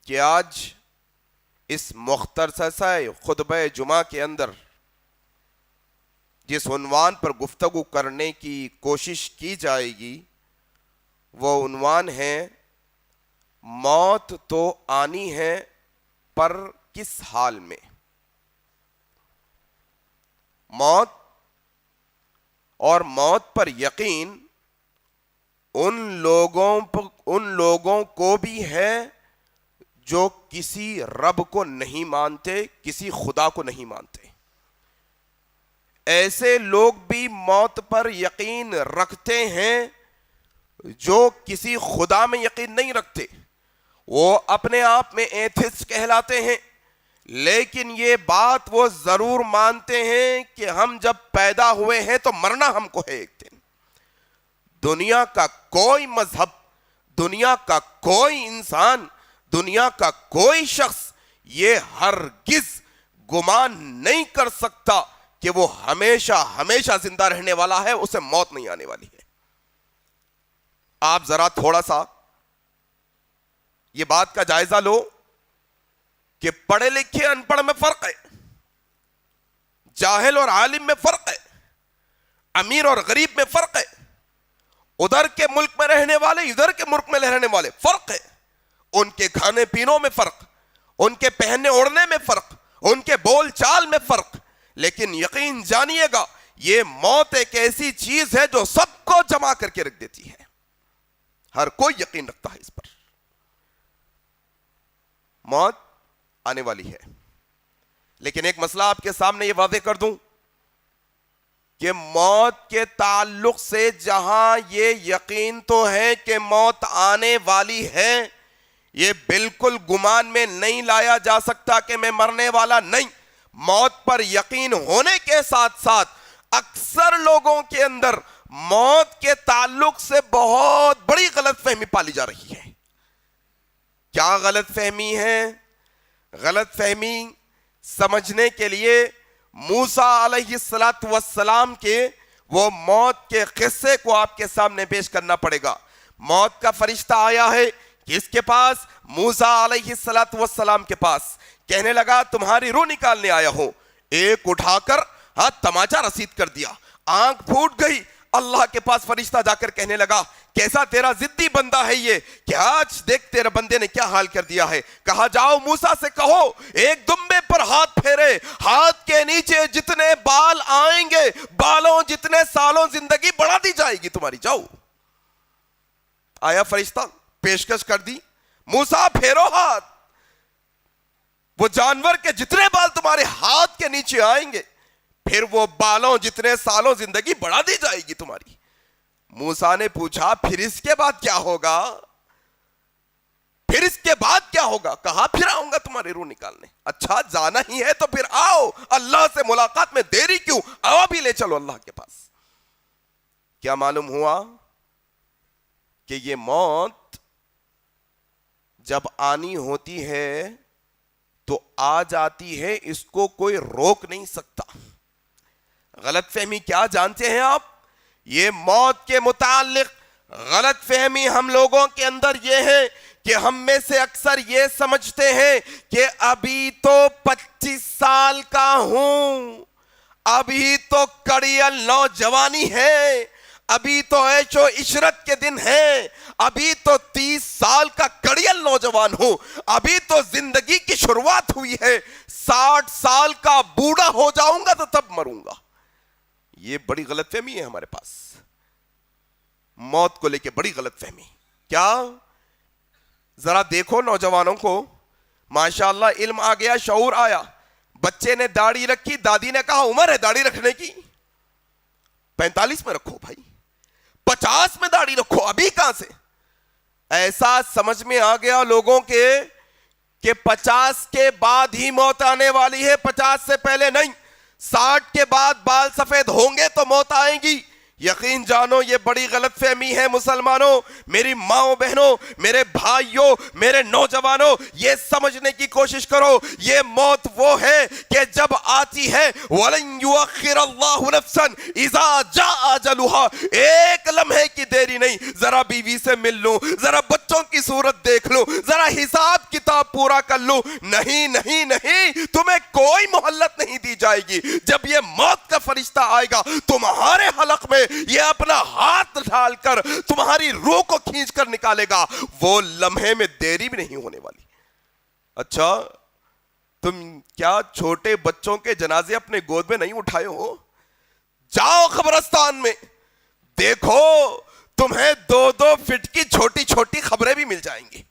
کہ آج اس مختصر خطبہ جمعہ کے اندر جس عنوان پر گفتگو کرنے کی کوشش کی جائے گی وہ عنوان ہے موت تو آنی ہے پر کس حال میں۔ موت اور موت پر یقین ان لوگوں کو بھی ہے جو کسی رب کو نہیں مانتے، کسی خدا کو نہیں مانتے۔ ایسے لوگ بھی موت پر یقین رکھتے ہیں جو کسی خدا میں یقین نہیں رکھتے، وہ اپنے آپ میں ایتھسٹ کہلاتے ہیں، لیکن یہ بات وہ ضرور مانتے ہیں کہ ہم جب پیدا ہوئے ہیں تو مرنا ہم کو ہے ایک دن۔ دنیا کا کوئی مذہب، دنیا کا کوئی انسان، دنیا کا کوئی شخص یہ ہرگز گمان نہیں کر سکتا کہ وہ ہمیشہ زندہ رہنے والا ہے، اسے موت نہیں آنے والی ہے۔ آپ ذرا تھوڑا سا یہ بات کا جائزہ لو کہ پڑھے لکھے ان پڑھ میں فرق ہے، جاہل اور عالم میں فرق ہے، امیر اور غریب میں فرق ہے، ادھر کے ملک میں رہنے والے ادھر کے ملک میں رہنے والے فرق ہے، ان کے کھانے پینوں میں فرق، ان کے پہننے اوڑھنے میں فرق، ان کے بول چال میں فرق، لیکن یقین جانیے گا یہ موت ایک ایسی چیز ہے جو سب کو جمع کر کے رکھ دیتی ہے۔ ہر کوئی یقین رکھتا ہے اس پر، موت آنے والی ہے۔ لیکن ایک مسئلہ آپ کے سامنے یہ واضح کر دوں کہ موت کے تعلق سے جہاں یہ یقین تو ہے کہ موت آنے والی ہے، یہ بالکل گمان میں نہیں لایا جا سکتا کہ میں مرنے والا نہیں۔ موت پر یقین ہونے کے ساتھ ساتھ اکثر لوگوں کے اندر موت کے تعلق سے بہت بڑی غلط فہمی پالی جا رہی ہے۔ کیا غلط فہمی ہے؟ غلط فہمی سمجھنے کے لیے موسیٰ علیہ السلام کے وہ موت کے قصے کو آپ کے سامنے پیش کرنا پڑے گا۔ موت کا فرشتہ آیا ہے کس کے پاس؟ موسیٰ علیہ السلام کے پاس، کہنے لگا تمہاری روح نکالنے آیا ہوں۔ ایک اٹھا کر تماچا رسید کر دیا، آنکھ پھوٹ گئی۔ اللہ کے پاس فرشتہ جا کر کہنے لگا کیسا تیرا ضدی بندہ ہے یہ کہ آج دیکھ تیرے بندے نے کیا حال کر دیا ہے۔ کہا جاؤ موسیٰ سے کہو ایک دمبے پر ہاتھ پھیرے، ہاتھ کے نیچے جتنے بال آئیں گے بالوں جتنے سالوں زندگی بڑھا دی جائے گی تمہاری۔ جاؤ۔ آیا فرشتہ، پیشکش کر دی، موسیٰ پھیرو ہاتھ، وہ جانور کے جتنے بال تمہارے ہاتھ کے نیچے آئیں گے پھر وہ بالوں جتنے سالوں زندگی بڑھا دی جائے گی تمہاری۔ موسیٰ نے پوچھا پھر اس کے بعد کیا ہوگا؟ پھر اس کے بعد کیا ہوگا؟ کہا پھر آؤں گا تمہاری روح نکالنے۔ اچھا جانا ہی ہے تو پھر آؤ، اللہ سے ملاقات میں دیری کیوں؟ آؤ ابھی لے چلو اللہ کے پاس۔ کیا معلوم ہوا کہ یہ موت جب آنی ہوتی ہے تو آ جاتی ہے، اس کو کوئی روک نہیں سکتا۔ غلط فہمی کیا جانتے ہیں آپ؟ یہ موت کے متعلق غلط فہمی ہم لوگوں کے اندر یہ ہے کہ ہم میں سے اکثر یہ سمجھتے ہیں کہ ابھی تو 25 سال کا ہوں، ابھی تو کڑیل نوجوانی ہے، ابھی تو عیش و عشرت کے دن ہیں، ابھی تو 30 سال کا کڑیل نوجوان ہوں، ابھی تو زندگی کی شروعات ہوئی ہے، 60 سال کا بوڑھا ہو جاؤں گا تو تب مروں گا۔ یہ بڑی غلط فہمی ہے ہمارے پاس، موت کو لے کے بڑی غلط فہمی۔ کیا؟ ذرا دیکھو نوجوانوں کو، ماشاءاللہ علم آ گیا، شعور آیا، بچے نے داڑھی رکھی، دادی نے کہا عمر ہے داڑھی رکھنے کی، 45 میں رکھو بھائی، 50 میں داڑھی رکھو، ابھی کہاں سے؟ ایسا سمجھ میں آ گیا لوگوں کے کہ 50 کے بعد ہی موت آنے والی ہے, 50 سے پہلے نہیں. 60 کے بعد بال سفید ہوں گے تو موت آئیں گی. یقین جانو یہ بڑی غلط فہمی ہے مسلمانوں, میری ماؤں بہنوں, میرے بھائیوں, میرے نوجوانوں, یہ سمجھنے کی کوشش کرو یہ موت وہ ہے کہ جب آتی ہے وَلَن يُؤَخِّرَ اللَّهُ نَفْسًا إِذَا جَاءَ أَجَلُهَا, ایک لمحے کی دیری نہیں. ذرا بیوی سے مل لوں, ذرا بچوں کی صورت دیکھ لوں, ذرا حساب کتاب پورا کر لوں. نہیں نہیں نہیں, تمہیں کوئی مہلت نہیں دی جائے گی. جب یہ موت کا فرشتہ آئے گا تمہارے حلق میں یہ اپنا ہاتھ ڈال کر تمہاری روح کو کھینچ کر نکالے گا, وہ لمحے میں دیری بھی نہیں ہونے والی. اچھا تم کیا چھوٹے بچوں کے جنازے اپنے گود میں نہیں اٹھائے ہو؟ جاؤ قبرستان میں دیکھو, تمہیں 2-2 فٹ کی چھوٹی چھوٹی خبریں بھی مل جائیں گی.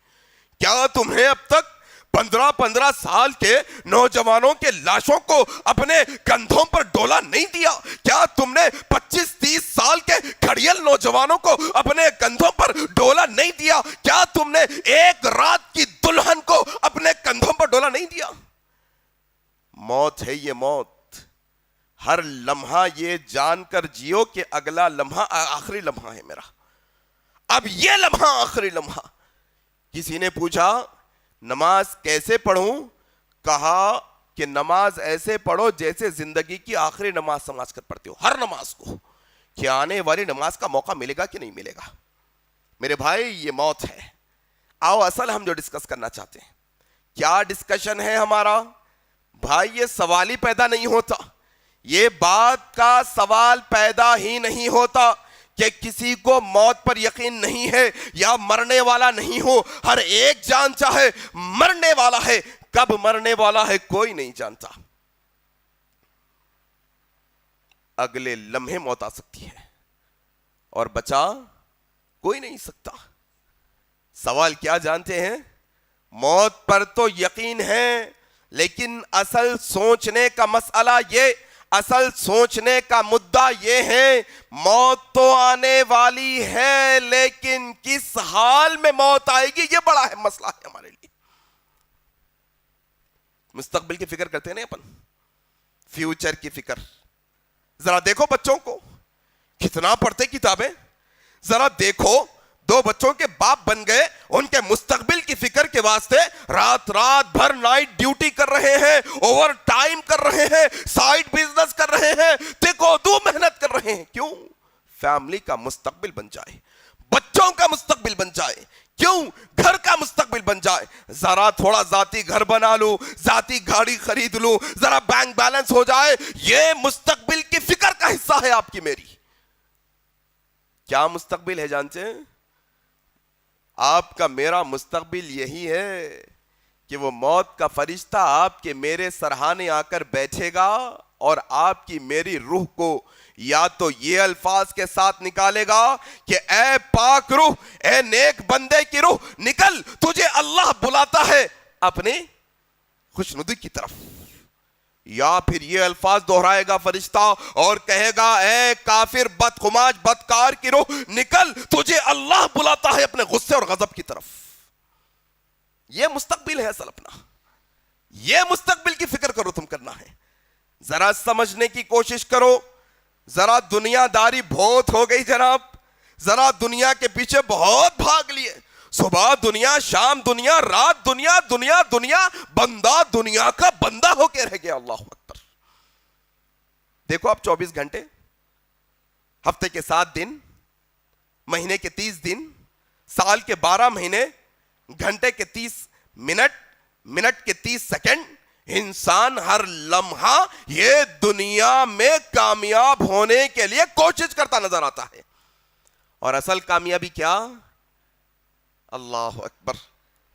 کیا تمہیں اب تک 15 سال کے نوجوانوں کے لاشوں کو اپنے کندھوں پر ڈولا نہیں دیا؟ کیا تم نے 25-30 سال کے کھڑیل نوجوانوں کو اپنے کندھوں پر ڈولا نہیں دیا؟ کیا تم نے ایک رات کی دلہن کو اپنے کندھوں پر ڈولا نہیں دیا؟ موت ہے یہ موت. ہر لمحہ یہ جان کر جیو کہ اگلا لمحہ آخری لمحہ ہے میرا. اب یہ لمحہ آخری لمحہ. کسی نے پوچھا نماز کیسے پڑھوں؟ کہا کہ نماز ایسے پڑھو جیسے زندگی کی آخری نماز سمجھ کر پڑھتے ہو ہر نماز کو, کہ آنے والی نماز کا موقع ملے گا کہ نہیں ملے گا. میرے بھائی یہ موت ہے. آؤ اصل ہم جو ڈسکس کرنا چاہتے ہیں, کیا ڈسکشن ہے ہمارا بھائی؟ یہ سوال ہی پیدا نہیں ہوتا, یہ بات کا سوال پیدا ہی نہیں ہوتا کہ کسی کو موت پر یقین نہیں ہے یا مرنے والا نہیں ہو. ہر ایک جان چاہے مرنے والا ہے, کب مرنے والا ہے کوئی نہیں جانتا. اگلے لمحے موت آ سکتی ہے اور بچا کوئی نہیں سکتا. سوال کیا جانتے ہیں؟ موت پر تو یقین ہے, لیکن اصل سوچنے کا مسئلہ یہ, اصل سوچنے کا مدعا یہ ہے موت تو آنے والی ہے, لیکن کس حال میں موت آئے گی یہ بڑا ہے مسئلہ ہے ہمارے لیے. مستقبل کی فکر کرتے ہیں نا اپن, فیوچر کی فکر. ذرا دیکھو بچوں کو کتنا پڑھتے کتابیں. ذرا دیکھو 2 بچوں کے باپ بن گئے, ان کے مستقبل کی فکر کے واسطے رات بھر نائٹ ڈیوٹی کر رہے ہیں, اوور ٹائم کر رہے ہیں, سائیڈ بزنس کر رہے ہیں, دیکھو دو محنت کر رہے ہیں. کیوں؟ فیملی کا مستقبل بن جائے, بچوں کا مستقبل بن جائے. کیوں؟ گھر کا مستقبل بن جائے. ذرا تھوڑا ذاتی گھر بنا لوں, ذاتی گاڑی خرید لوں, ذرا بینک بیلنس ہو جائے, یہ مستقبل کی فکر کا حصہ ہے آپ کی میری. کیا مستقبل ہے جانتے ہیں؟ آپ کا میرا مستقبل یہی ہے کہ وہ موت کا فرشتہ آپ کے میرے سرہانے آ کر بیٹھے گا اور آپ کی میری روح کو یا تو یہ الفاظ کے ساتھ نکالے گا کہ اے پاک روح, اے نیک بندے کی روح, نکل, تجھے اللہ بلاتا ہے اپنے خوشنودی کی طرف. یا پھر یہ الفاظ دہرائے گا فرشتہ اور کہے گا اے کافر بدخماج بدکار کی روح, نکل, تجھے اللہ بلاتا ہے اپنے غصے اور غضب کی طرف. یہ مستقبل ہے اصل اپنا. یہ مستقبل کی فکر کرو تم کرنا ہے. ذرا سمجھنے کی کوشش کرو. ذرا دنیا داری بہت ہو گئی جناب, ذرا دنیا کے پیچھے بہت بھاگ لیے. صبح دنیا, شام دنیا, رات دنیا, دنیا دنیا, بندہ دنیا کا بندہ ہو کے رہ گیا. اللہ اکبر. دیکھو اب 24 گھنٹے, ہفتے کے 7 دن, مہینے کے 30 دن, سال کے 12 مہینے, گھنٹے کے 30 منٹ, منٹ کے 30 سیکنڈ. انسان ہر لمحہ یہ دنیا میں کامیاب ہونے کے لیے کوشش کرتا نظر آتا ہے. اور اصل کامیابی کیا؟ اللہ اکبر.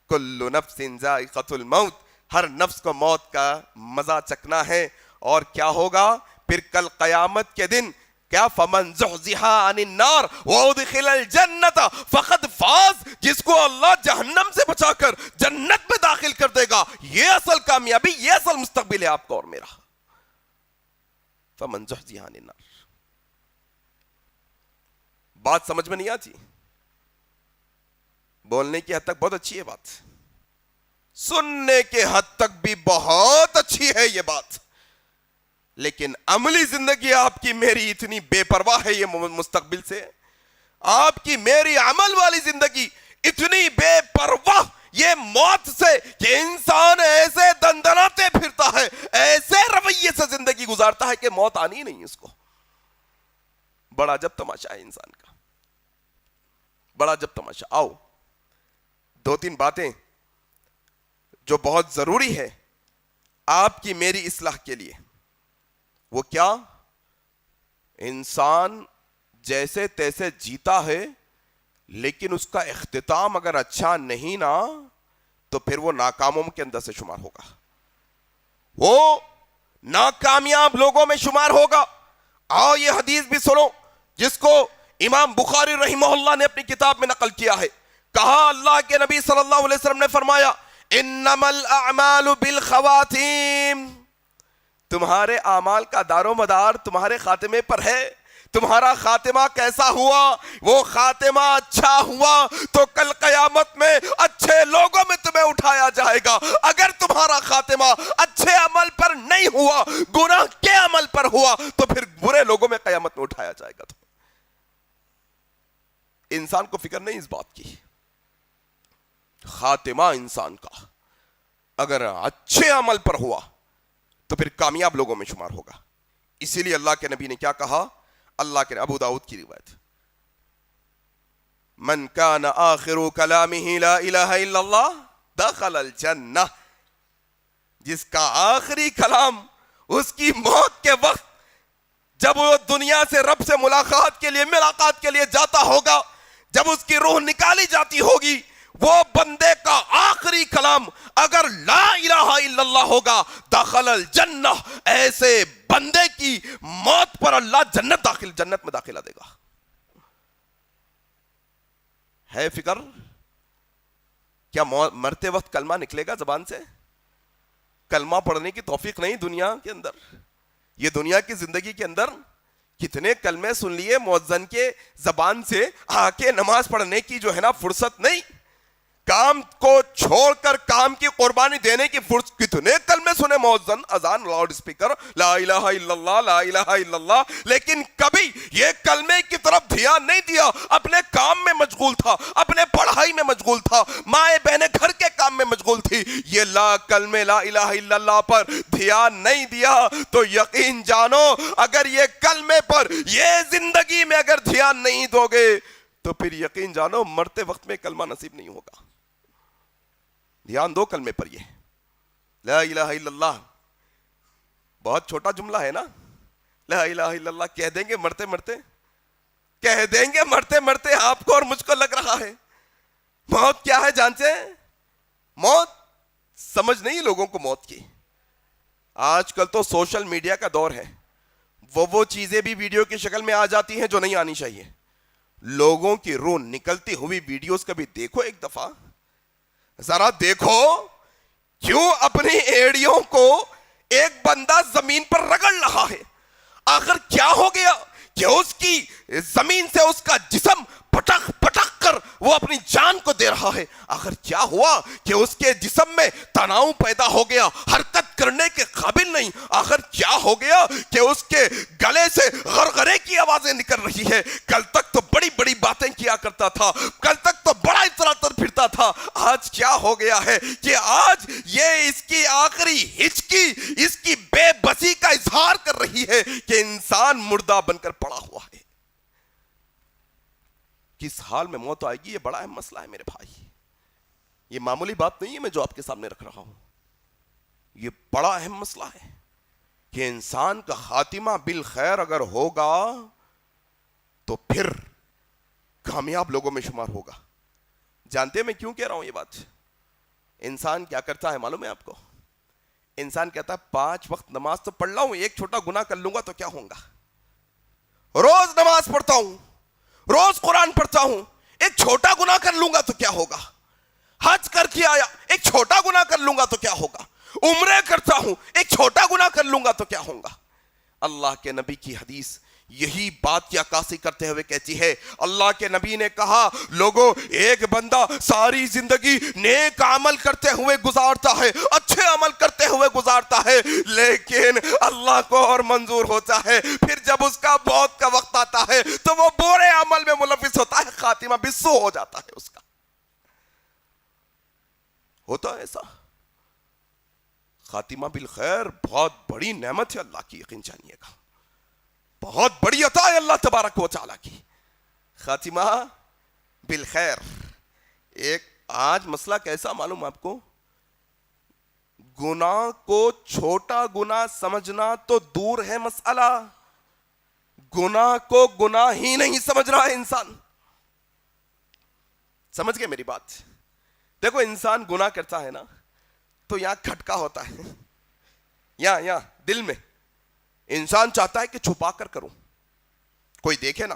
کل نفس ذائقۃ الموت, ہر نفس کو موت کا مزہ چکھنا ہے. اور کیا ہوگا پھر کل قیامت کے دن؟ کیا فمن زحزح عن النار وادخل الجنت فقد فاز, جس کو اللہ جہنم سے بچا کر جنت میں داخل کر دے گا. یہ اصل کامیابی, یہ اصل مستقبل ہے آپ کا اور میرا. فمن زحزح عن النار. بات سمجھ میں نہیں آتی؟ بولنے کی حد تک بہت اچھی ہے بات, سننے کے حد تک بھی بہت اچھی ہے یہ بات، لیکن عملی زندگی آپ کی میری اتنی بے پرواہ ہے یہ مستقبل سے، آپ کی میری عمل والی زندگی اتنی بے پرواہ یہ موت سے کہ انسان ایسے دندناتے پھرتا ہے، ایسے رویے سے زندگی گزارتا ہے کہ موت آنی نہیں اس کو۔ بڑا عجب تماشا ہے انسان کا، بڑا عجب تماشا۔ آؤ دو تین باتیں جو بہت ضروری ہے آپ کی میری اصلاح کے لیے، وہ کیا؟ انسان جیسے تیسے جیتا ہے، لیکن اس کا اختتام اگر اچھا نہیں نا تو پھر وہ ناکاموں کے اندر سے شمار ہوگا، وہ ناکامیاب لوگوں میں شمار ہوگا۔ آؤ یہ حدیث بھی سنو جس کو امام بخاری رحمہ اللہ نے اپنی کتاب میں نقل کیا ہے۔ کہا اللہ کے نبی صلی اللہ علیہ وسلم نے فرمایا انما الاعمال بالخواتیم، تمہارے اعمال کا دار و مدار تمہارے خاتمے پر ہے۔ تمہارا خاتمہ کیسا ہوا؟ وہ خاتمہ اچھا ہوا تو کل قیامت میں اچھے لوگوں میں تمہیں اٹھایا جائے گا، اگر تمہارا خاتمہ اچھے عمل پر نہیں ہوا، گناہ کے عمل پر ہوا، تو پھر برے لوگوں میں قیامت میں اٹھایا جائے گا۔ انسان کو فکر نہیں اس بات کی، خاتمہ انسان کا اگر اچھے عمل پر ہوا تو پھر کامیاب لوگوں میں شمار ہوگا۔ اسی لیے اللہ کے نبی نے کیا کہا؟ اللہ کے ابو داؤد کی روایت، من کان آخر کلامہ لا الہ الا اللہ دخل الجنہ، جس کا آخری کلام اس کی موت کے وقت جب وہ دنیا سے رب سے ملاقات کے لیے جاتا ہوگا، جب اس کی روح نکالی جاتی ہوگی، وہ بندے کا آخری کلام اگر لا الہ الا اللہ ہوگا دخل الجنہ، ایسے بندے کی موت پر اللہ جنت میں داخلہ دے گا۔ ہے فکر کیا مرتے وقت کلمہ نکلے گا زبان سے؟ کلمہ پڑھنے کی توفیق نہیں دنیا کے اندر، یہ دنیا کی زندگی کے اندر کتنے کلمے سن لیے مؤذن کے زبان سے، آ کے نماز پڑھنے کی جو ہے نا فرصت نہیں، کام کو چھوڑ کر کام کی قربانی دینے کی فرصت، کتنے کلمے سنے مؤذن، اذان، لاؤڈ اسپیکر، لا الہ الا اللہ لا الہ الا اللہ، لیکن کبھی یہ کلمے کی طرف دھیان نہیں دیا، اپنے کام میں مشغول تھا، اپنے پڑھائی میں مشغول تھا، مائیں بہنیں گھر کے کام میں مشغول تھی، یہ کلمے لا الہ الا اللہ پر دھیان نہیں دیا تو یقین جانو اگر یہ کلمے پر یہ زندگی میں اگر دھیان نہیں دو گے تو پھر یقین جانو مرتے وقت میں کلمہ نصیب نہیں ہوگا۔ دھیان دو کلمے پر، یہ لا الہ الا اللہ بہت چھوٹا جملہ ہے نا، لا الہ الا اللہ کہہ دیں گے مرتے مرتے آپ کو اور مجھ کو لگ رہا ہے موت کیا ہے جانتے ہیں؟ موت سمجھ نہیں لوگوں کو موت کی۔ آج کل تو سوشل میڈیا کا دور ہے، وہ چیزیں بھی ویڈیو کی شکل میں آ جاتی ہیں جو نہیں آنی چاہیے۔ لوگوں کی روح نکلتی ہوئی ویڈیوز کبھی دیکھو ایک دفعہ، ذرا دیکھو کیوں اپنی ایڑیوں کو ایک بندہ زمین پر رگڑ رہا ہے، آخر کیا ہو گیا کہ اس کی زمین سے اس کا جسم پٹک پٹک کر وہ اپنی جان کو دے رہا ہے، آخر کیا ہوا کہ اس کے جسم میں تناؤ پیدا ہو گیا، حرکت کرنے کے قابل نہیں، آخر کیا ہو گیا کہ اس کے گلے سے غرغرے کی آوازیں نکل رہی ہے، کل تک تو بڑی بڑی باتیں کیا کرتا تھا، کل تک تو بڑا اتراتر پھرتا تھا، آج کیا ہو گیا ہے کہ آج یہ اس کی آخری ہچکی، اس کی بے بسی کا اظہار کر رہی ہے کہ انسان مردہ بن کر پڑا ہوا ہے۔ کس حال میں موت آئے گی یہ بڑا اہم مسئلہ ہے میرے بھائی، یہ معمولی بات نہیں ہے میں جو آپ کے سامنے رکھ رہا ہوں، یہ بڑا اہم مسئلہ ہے کہ انسان کا خاتمہ بالخیر اگر ہوگا تو پھر کامیاب لوگوں میں شمار ہوگا۔ جانتے ہیں میں کیوں کہہ رہا ہوں یہ بات؟ انسان کیا کرتا ہے معلوم ہے آپ کو؟ انسان کہتا ہے 5 وقت نماز تو پڑھ رہا ہوں، ایک چھوٹا گناہ کر لوں گا تو کیا ہوگا، روز نماز پڑھتا ہوں، روز قرآن پڑھتا ہوں، ایک چھوٹا گناہ کر لوں گا تو کیا ہوگا، حج کر کے آیا ایک چھوٹا گناہ کر لوں گا تو کیا ہوگا، عمرے کرتا ہوں ایک چھوٹا گناہ کر لوں گا تو کیا ہوگا۔ اللہ کے نبی کی حدیث یہی بات کی عکاسی کرتے ہوئے کہتی ہے اللہ کے نبی نے کہا لوگوں ایک بندہ ساری زندگی نیک عمل کرتے ہوئے گزارتا ہے, اچھے عمل کرتے ہوئے گزارتا ہے, لیکن اللہ کو اور منظور ہوتا ہے, پھر جب اس کا موت کا وقت آتا ہے تو وہ برے عمل میں ملوث ہوتا ہے, خاتمہ بھی سو ہو جاتا ہے اس کا. ہوتا ہے ایسا. خاتمہ بالخیر بہت بڑی نعمت ہے اللہ کی, یقین جانیے گا, بہت بڑی عطا ہے اللہ تبارک و تعالیٰ کی. خاتمہ بالخیر. ایک آج مسئلہ کیسا معلوم آپ کو, گناہ کو چھوٹا گناہ سمجھنا تو دور ہے مسئلہ, گناہ کو گناہ ہی نہیں سمجھ رہا ہے انسان. سمجھ گئے میری بات؟ دیکھو انسان گناہ کرتا ہے نا تو یہاں کھٹکا ہوتا ہے, یہاں دل میں انسان چاہتا ہے کہ چھپا کر کروں, کوئی دیکھے نا,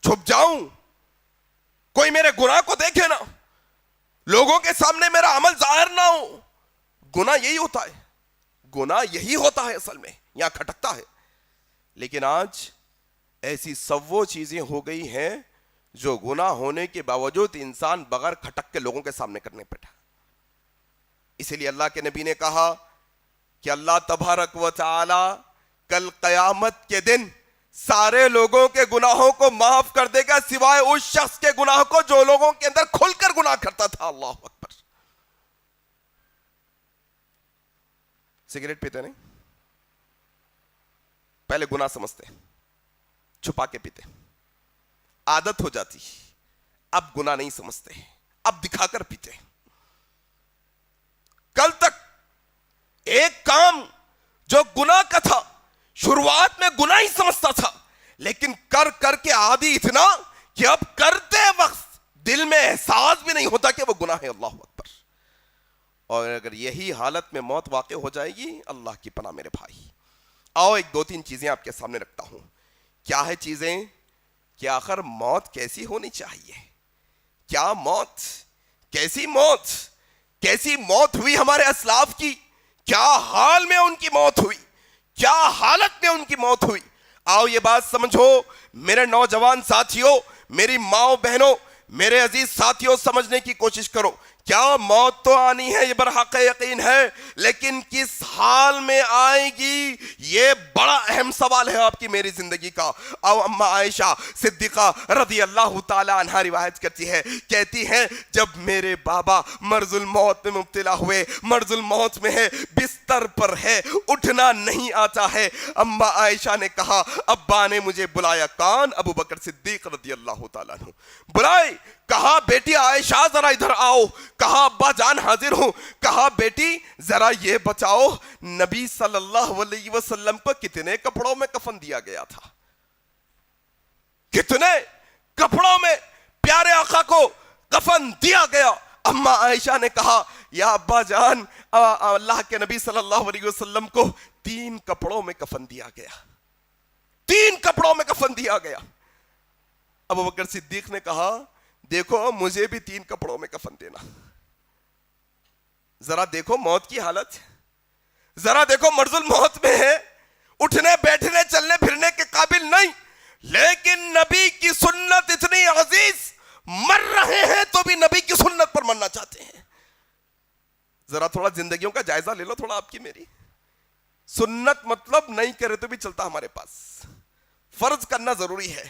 چھپ جاؤں, کوئی میرے گناہ کو دیکھے نا, لوگوں کے سامنے میرا عمل ظاہر نہ ہو. گناہ یہی ہوتا ہے, گناہ یہی ہوتا ہے اصل میں, یہاں کھٹکتا ہے. لیکن آج ایسی سب وہ چیزیں ہو گئی ہیں جو گناہ ہونے کے باوجود انسان بغیر کھٹک کے لوگوں کے سامنے کرنے پڑا. اسی لیے اللہ کے نبی نے کہا کہ اللہ تبارک و تعالی کل قیامت کے دن سارے لوگوں کے گناہوں کو معاف کر دے گا سوائے اس شخص کے گناہ کو جو لوگوں کے اندر کھل کر گناہ کرتا تھا. اللہ اکبر. سگریٹ پیتے نہیں, پہلے گناہ سمجھتے, چھپا کے پیتے, عادت ہو جاتی, اب گناہ نہیں سمجھتے, اب دکھا کر پیتے. کل تک ایک کام جو گناہ کا تھا شروعات میں گناہ ہی سمجھتا تھا, لیکن کر کر کے عادی اتنا کہ اب کرتے وقت دل میں احساس بھی نہیں ہوتا کہ وہ گناہ ہے. اللہ اکبر. اور اگر یہی حالت میں موت واقع ہو جائے گی, اللہ کی پناہ میرے بھائی. آؤ ایک دو تین چیزیں آپ کے سامنے رکھتا ہوں. کیا ہے چیزیں کہ آخر موت کیسی ہونی چاہیے, کیا موت, کیسی موت ہوئی ہمارے اسلاف کی, کیا حال میں ان کی موت ہوئی, کیا حالت میں ان کی موت ہوئی. آؤ یہ بات سمجھو میرے نوجوان ساتھیوں, میری ماں بہنوں, میرے عزیز ساتھیوں, سمجھنے کی کوشش کرو. کیا موت تو آنی ہے, یہ برحق یقین ہے, لیکن کس حال میں آئے گی یہ بڑا اہم سوال ہے آپ کی میری زندگی کا. او اماں عائشہ صدیقہ رضی اللہ تعالی عنہا روایت کرتی ہے, کہتی ہیں جب میرے بابا مرض الموت میں مبتلا ہوئے, مرض الموت میں ہے, بستر پر ہے, اٹھنا نہیں آتا ہے, اماں عائشہ نے کہا ابا نے مجھے بلایا. کون؟ ابو بکر صدیق رضی اللہ تعالیٰ عنہ بلائے. کہا بیٹی عائشہ ذرا ادھر آؤ. کہا ابا جان حاضر ہوں. کہا بیٹی ذرا یہ بچاؤ نبی صلی اللہ علیہ وسلم کو کتنے کپڑوں میں کفن دیا گیا تھا, کتنے کپڑوں میں پیارے آقا کو کفن دیا گیا. اما عائشہ نے کہا یا ابا جان اللہ کے نبی صلی اللہ علیہ وسلم کو 3 کپڑوں میں کفن دیا گیا, 3 کپڑوں میں کفن دیا گیا. ابو بکر صدیق نے کہا دیکھو مجھے بھی 3 کپڑوں میں کفن دینا. ذرا دیکھو موت کی حالت, ذرا دیکھو مرض الموت میں ہے, اٹھنے بیٹھنے چلنے پھرنے کے قابل نہیں, لیکن نبی کی سنت اتنی عزیز, مر رہے ہیں تو بھی نبی کی سنت پر مرنا چاہتے ہیں. ذرا تھوڑا زندگیوں کا جائزہ لے لو تھوڑا آپ کی میری. سنت مطلب نہیں کرے تو بھی چلتا ہمارے پاس, فرض کرنا ضروری ہے,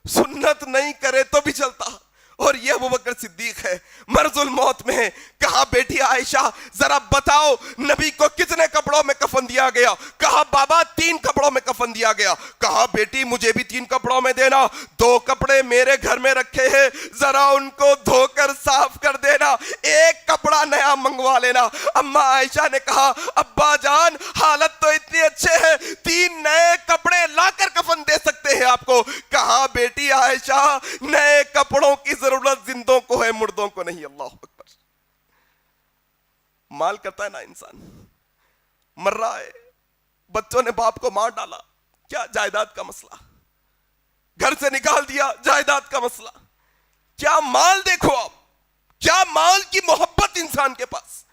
سنت نہیں کرے تو بھی چلتا. اور یہ ابو بکر صدیق ہے, مرض الموت میں ہے. کہا بیٹی عائشہ ذرا بتاؤ نبی کو کتنے کپڑوں میں کفن دیا گیا. کہا بابا 3 کپڑوں میں کفن دیا گیا. کہا بیٹی مجھے بھی 3 کپڑوں میں دینا, 2 کپڑے میرے گھر میں رکھے ہیں, ذرا ان کو دھو کر صاف کر دینا, 1 کپڑا نیا منگوا لینا. اما عائشہ نے کہا ابا جان حالت تو اتنی اچھے ہے, 3 نئے کپڑے لا کر کفن دے سکتے ہیں آپ کو. کہا بیٹی عائشہ نئے کپڑوں کی ضرورت زندوں کو ہے, مردوں کو نہیں. اللہ اکبر. مال کرتا ہے نا انسان, مر رہا ہے, بچوں نے باپ کو مار ڈالا, کیا جائیداد کا مسئلہ, گھر سے نکال دیا, جائیداد کا مسئلہ. کیا مال دیکھو آپ, کیا مال کی محبت انسان کے پاس.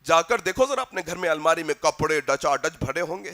جا کر دیکھو ذرا اپنے گھر میں الماری میں کپڑے ڈچا ڈچ بھرے ہوں گے,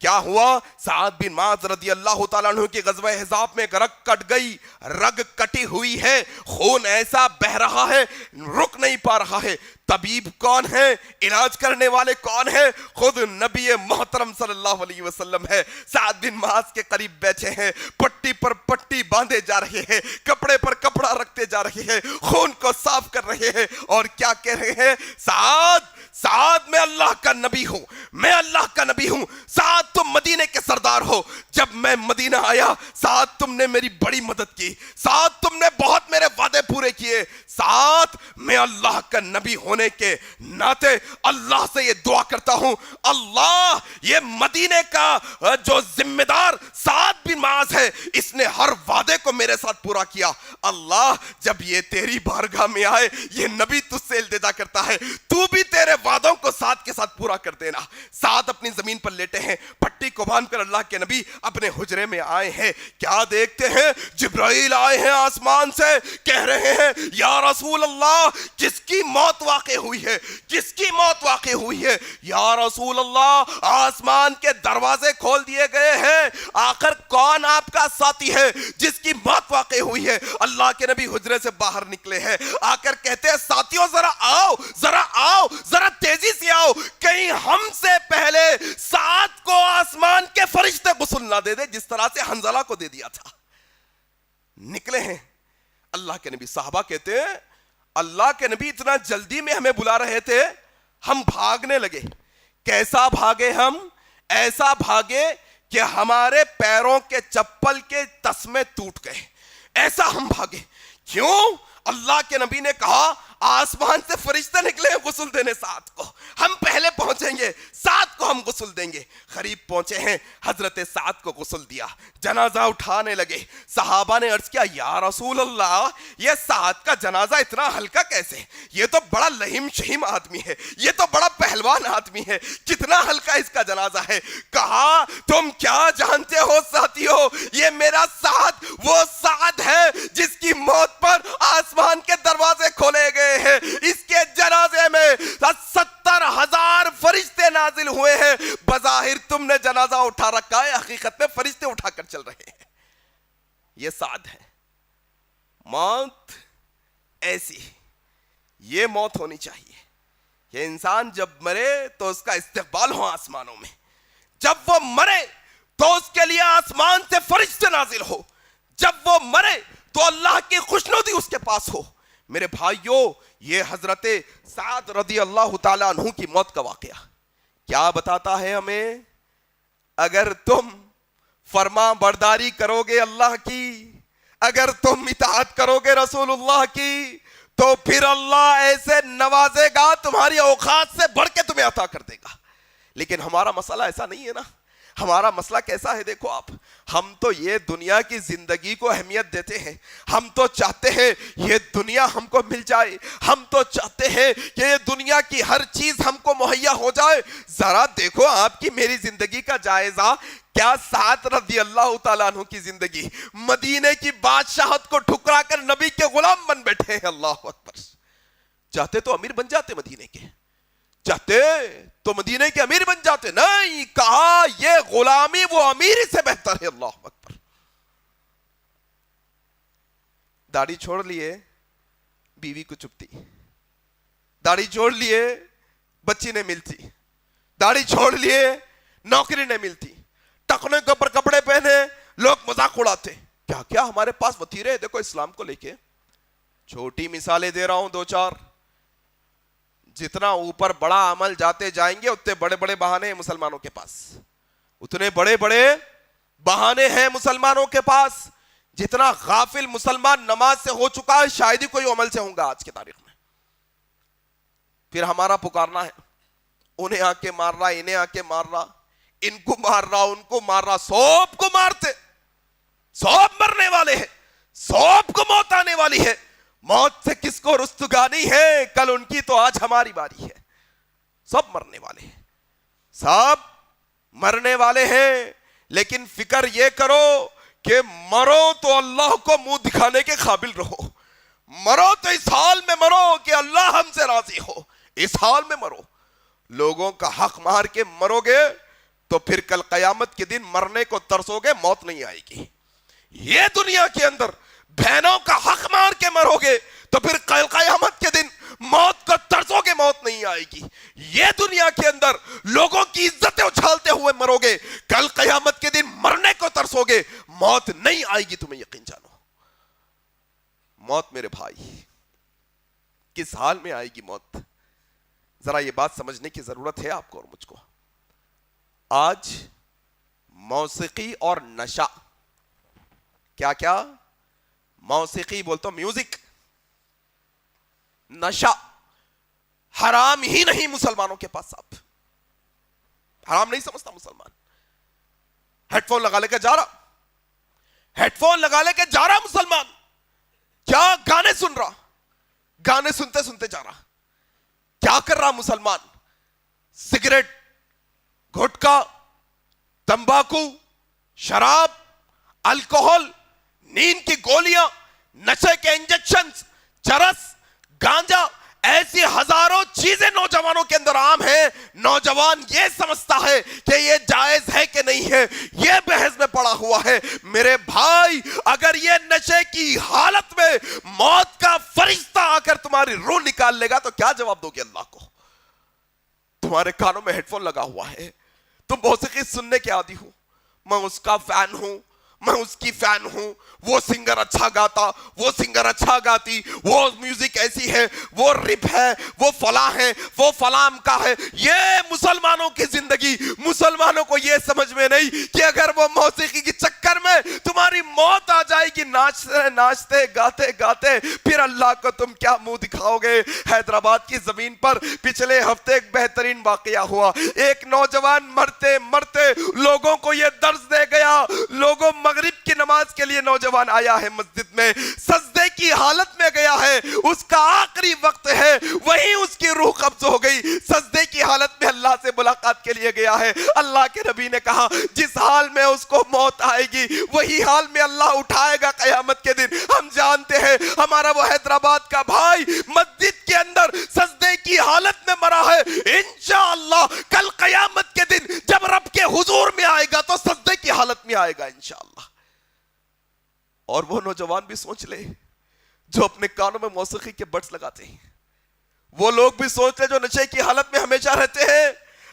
کیا ہوا؟ سعد بن معاذ رضی اللہ تعالیٰ عنہ کی غزوہ احزاب میں ایک رگ کٹ گئی، رگ کٹی ہوئی ہے، خون ایسا بہ رہا ہے رک نہیں پا رہا ہے۔ طبیب کون ہے؟ علاج کرنے والے کون ہیں؟ خود نبی محترم صلی اللہ علیہ وسلم ہے۔ سعد بن معاذ کے قریب بیٹھے ہیں، پٹی پر پٹی باندھے جا رہے ہیں، کپڑے پر کپڑا رکھتے جا رہے ہیں، خون کو صاف کر رہے ہیں، اور کیا کہہ رہے ہیں؟ سعد میں اللہ کا نبی ہوں، میں اللہ کا نبی ہوں، سعد تم مدینے کے سردار ہو، جب میں مدینہ آیا سعد تم نے میری بڑی مدد کی، سعد تم نے بہت میرے وعدے پورے کیے، سعد میں اللہ کا نبی ہونے کے ناطے اللہ سے یہ دعا کرتا ہوں، اللہ یہ مدینے کا جو ذمہ دار سعد بن معاذ ہے اس نے ہر وعدے کو میرے ساتھ پورا کیا، اللہ جب یہ تیری بارگاہ میں آئے یہ نبی تجھ سے التجا کرتا ہے، تو بھی تیرے وعدوں کو سعد کے ساتھ پورا کر دینا۔ سعد اپنی زمین پر لیٹے ہیں، پٹی کو باندھ کر اللہ کے نبی اپنے حجرے میں آئے ہیں، کیا دیکھتے ہیں؟ جبرائیل آئے ہیں آسمان سے، کہہ رہے ہیں یا رسول اللہ جس کی موت واقع ہوئی ہے، جس کی موت واقع ہوئی ہے، یا رسول اللہ آسمان کے دروازے کھول دیے گئے ہیں، آخر کون آپ کا ساتھی ہے جس کی موت واقع ہوئی ہے؟ اللہ کے نبی حجرے سے باہر نکلے ہیں، آ کر کہتے ہیں ساتھیوں ذرا آؤ، ذرا تیزی سے آؤ، کہیں ہم سے پہلے سعد کو آسمان کے فرشتے غسل نہ دے دے جس طرح سے حنظلہ کو دے دیا تھا۔ نکلے ہیں اللہ کے نبی، صحابہ کہتے ہیں اللہ کے نبی اتنا جلدی میں ہمیں بلا رہے تھے، ہم بھاگنے لگے۔ کیسا بھاگے؟ ہم ایسا بھاگے کہ ہمارے پیروں کے چپل کے تسمے ٹوٹ گئے، ایسا ہم بھاگے۔ کیوں؟ اللہ کے نبی نے کہا آسمان سے فرشتے نکلے ہیں غسل دینے سعد کو، ہم پہلے پہنچیں گے، سعد کو ہم غسل دیں گے۔ قریب پہنچے ہیں، حضرت سعد کو غسل دیا، جنازہ اٹھانے لگے۔ صحابہ نے عرض کیا یا رسول اللہ یہ سعد کا جنازہ اتنا ہلکا کیسے؟ یہ تو بڑا لہیم شہیم آدمی ہے، یہ تو بڑا پہلوان آدمی ہے، کتنا ہلکا اس کا جنازہ ہے؟ کہا تم کیا جانتے ہو ساتھیو، یہ میرا سعد وہ سعد ہے جس کی موت پر آسمان کے دروازے کھولے گئے ہیں، اس کے جنازے میں 70,000 فرشتے نازل ہوئے ہیں۔ بظاہر تم نے جنازہ اٹھا رکھا ہے، حقیقت میں فرشتے اٹھا کر چل رہے ہیں۔ یہ سعد ہے۔ موت ایسی، یہ موت ہونی چاہیے، یہ انسان جب مرے تو اس کا استقبال ہو آسمانوں میں، جب وہ مرے تو اس کے لیے آسمان سے فرشتے نازل ہو، جب وہ مرے تو اللہ کی خوشنودی اس کے پاس ہو۔ میرے بھائیوں یہ حضرت سعد رضی اللہ تعالیٰ عنہ کی موت کا واقعہ کیا بتاتا ہے ہمیں؟ اگر تم فرما برداری کرو گے اللہ کی، اگر تم اطاعت کرو گے رسول اللہ کی، تو پھر اللہ ایسے نوازے گا تمہاری اوقات سے بڑھ کے تمہیں عطا کر دے گا۔ لیکن ہمارا مسئلہ ایسا نہیں ہے نا، ہمارا مسئلہ کیسا ہے؟ دیکھو آپ، ہم تو یہ دنیا کی زندگی کو اہمیت دیتے ہیں، ہم تو چاہتے ہیں یہ دنیا ہم کو مل جائے، ہم تو چاہتے ہیں کہ یہ دنیا کی ہر چیز ہم کو مہیا ہو جائے۔ ذرا دیکھو آپ کی میری زندگی کا جائزہ، کیا سعد رضی اللہ تعالیٰ عنہ کی زندگی مدینے کی بادشاہت کو ٹھکرا کر نبی کے غلام بن بیٹھے ہیں۔ اللہ اکبر! چاہتے تو امیر بن جاتے مدینے کے، چاہتے تو مدینے کے امیر بن جاتے، نہیں، کہا یہ غلامی وہ امیری سے بہتر ہے۔ اللہ اکبر! داڑھی چھوڑ لیے بیوی کو چپتی، داڑھی چھوڑ لیے بچی نے ملتی، داڑھی چھوڑ لیے نوکری نے ملتی، ٹخنے کے اوپر کپڑے پہنے لوگ مذاق اڑاتے۔ کیا کیا ہمارے پاس وتیرے ہیں دیکھو اسلام کو لے کے۔ چھوٹی مثالیں دے رہا ہوں دو چار، جتنا اوپر بڑا عمل جاتے جائیں گے اتنے بڑے بڑے بہانے ہیں مسلمانوں کے پاس، اتنے بڑے بڑے بہانے ہیں مسلمانوں کے پاس۔ جتنا غافل مسلمان نماز سے ہو چکا ہے شاید ہی کوئی عمل سے ہوں گا آج کی تاریخ میں۔ پھر ہمارا پکارنا ہے انہیں آ کے مار رہا، انہیں آ کے مار رہا، ان کو مار رہا، ان کو مار رہا، سب کو مارتے، سب مرنے والے ہیں، سب کو موت آنے والی ہے۔ موت سے کس کو رستگانی ہے؟ کل ان کی تو آج ہماری باری ہے۔ سب مرنے والے ہیں، سب مرنے والے ہیں، لیکن فکر یہ کرو کہ مرو تو اللہ کو منہ دکھانے کے قابل رہو، مرو تو اس حال میں مرو کہ اللہ ہم سے راضی ہو، اس حال میں مرو۔ لوگوں کا حق مار کے مرو گے تو پھر کل قیامت کے دن مرنے کو ترسو گے, موت نہیں آئے گی. یہ دنیا کے اندر بہنوں کا حق مار کے مرو گے تو پھر کل قیامت کے دن موت کو ترسو گے, موت نہیں آئے گی. یہ دنیا کے اندر لوگوں کی عزتیں اچھالتے ہوئے مرو گے, کل قیامت کے دن مرنے کو ترسو گے, موت نہیں آئے گی, تمہیں یقین جانو. موت میرے بھائی کس حال میں آئے گی موت, ذرا یہ بات سمجھنے کی ضرورت ہے آپ کو اور مجھ کو. آج موسیقی اور نشہ, کیا کیا, موسیقی بولتا ہوں میوزک, نشہ حرام ہی نہیں مسلمانوں کے پاس. آپ حرام نہیں سمجھتا مسلمان. ہیڈ فون لگا لے کے جا رہا, ہیڈ فون لگا لے کے جا رہا مسلمان, کیا گانے سن رہا, گانے سنتے سنتے جا رہا. کیا کر رہا مسلمان, سگریٹ, گھٹکا, تمباکو, شراب, الکوہل, نیند کی گولیاں, نشے کے انجیکشنز, چرس, گانجا, ایسی ہزاروں چیزیں نوجوانوں کے اندر عام ہیں. نوجوان یہ سمجھتا ہے کہ یہ جائز ہے کہ نہیں ہے, یہ بحث میں پڑا ہوا ہے. میرے بھائی اگر یہ نشے کی حالت میں موت کا فرشتہ آ کر تمہاری روح نکال لے گا تو کیا جواب دو گے اللہ کو؟ تمہارے کانوں میں ہیڈ فون لگا ہوا ہے, تم موسیقی سننے کے عادی ہو, میں اس کا فین ہوں, میں اس کی فین ہوں, وہ سنگر اچھا گاتا, وہ سنگر اچھا گاتی, وہ میوزک ایسی ہے, وہ رپ ہے, وہ فلاں ہے, وہ فلام کا ہے. یہ مسلمانوں کی زندگی. مسلمانوں کو یہ سمجھ میں نہیں کہ اگر وہ موسیقی کی چکر میں تمہاری موت آ جائے گی ناچتے ناچتے گاتے گاتے, پھر اللہ کو تم کیا منہ دکھاؤ گے؟ حیدرآباد کی زمین پر پچھلے ہفتے ایک بہترین واقعہ ہوا. ایک نوجوان مرتے مرتے لوگوں کو یہ درس دے گیا. لوگوں مغرب کی نماز کے لیے نوجوان آیا ہے مسجد میں, سجدے کی حالت میں گیا ہے, اس کا آخری وقت ہے, وہیں اس کی روح قبض ہو گئی. سجدے کی حالت میں اللہ سے ملاقات کے لیے گیا ہے. اللہ کے نبی نے کہا جس حال میں اس کو موت آئے گی وہی حال میں اللہ اٹھائے گا قیامت کے دن. ہم جانتے ہیں ہمارا وہ حیدرآباد کا بھائی مسجد کے اندر سجدے کی حالت میں مرا ہے. انشاءاللہ کل قیامت کے دن جب رب کے حضور میں آئے گا تو سجدے کی حالت میں آئے گا انشاءاللہ. اور وہ نوجوان بھی سوچ لے جو اپنے کانوں میں موسیقی کے بڈز لگاتے ہیں, وہ لوگ بھی سوچ لے جو نشے کی حالت میں ہمیشہ رہتے ہیں.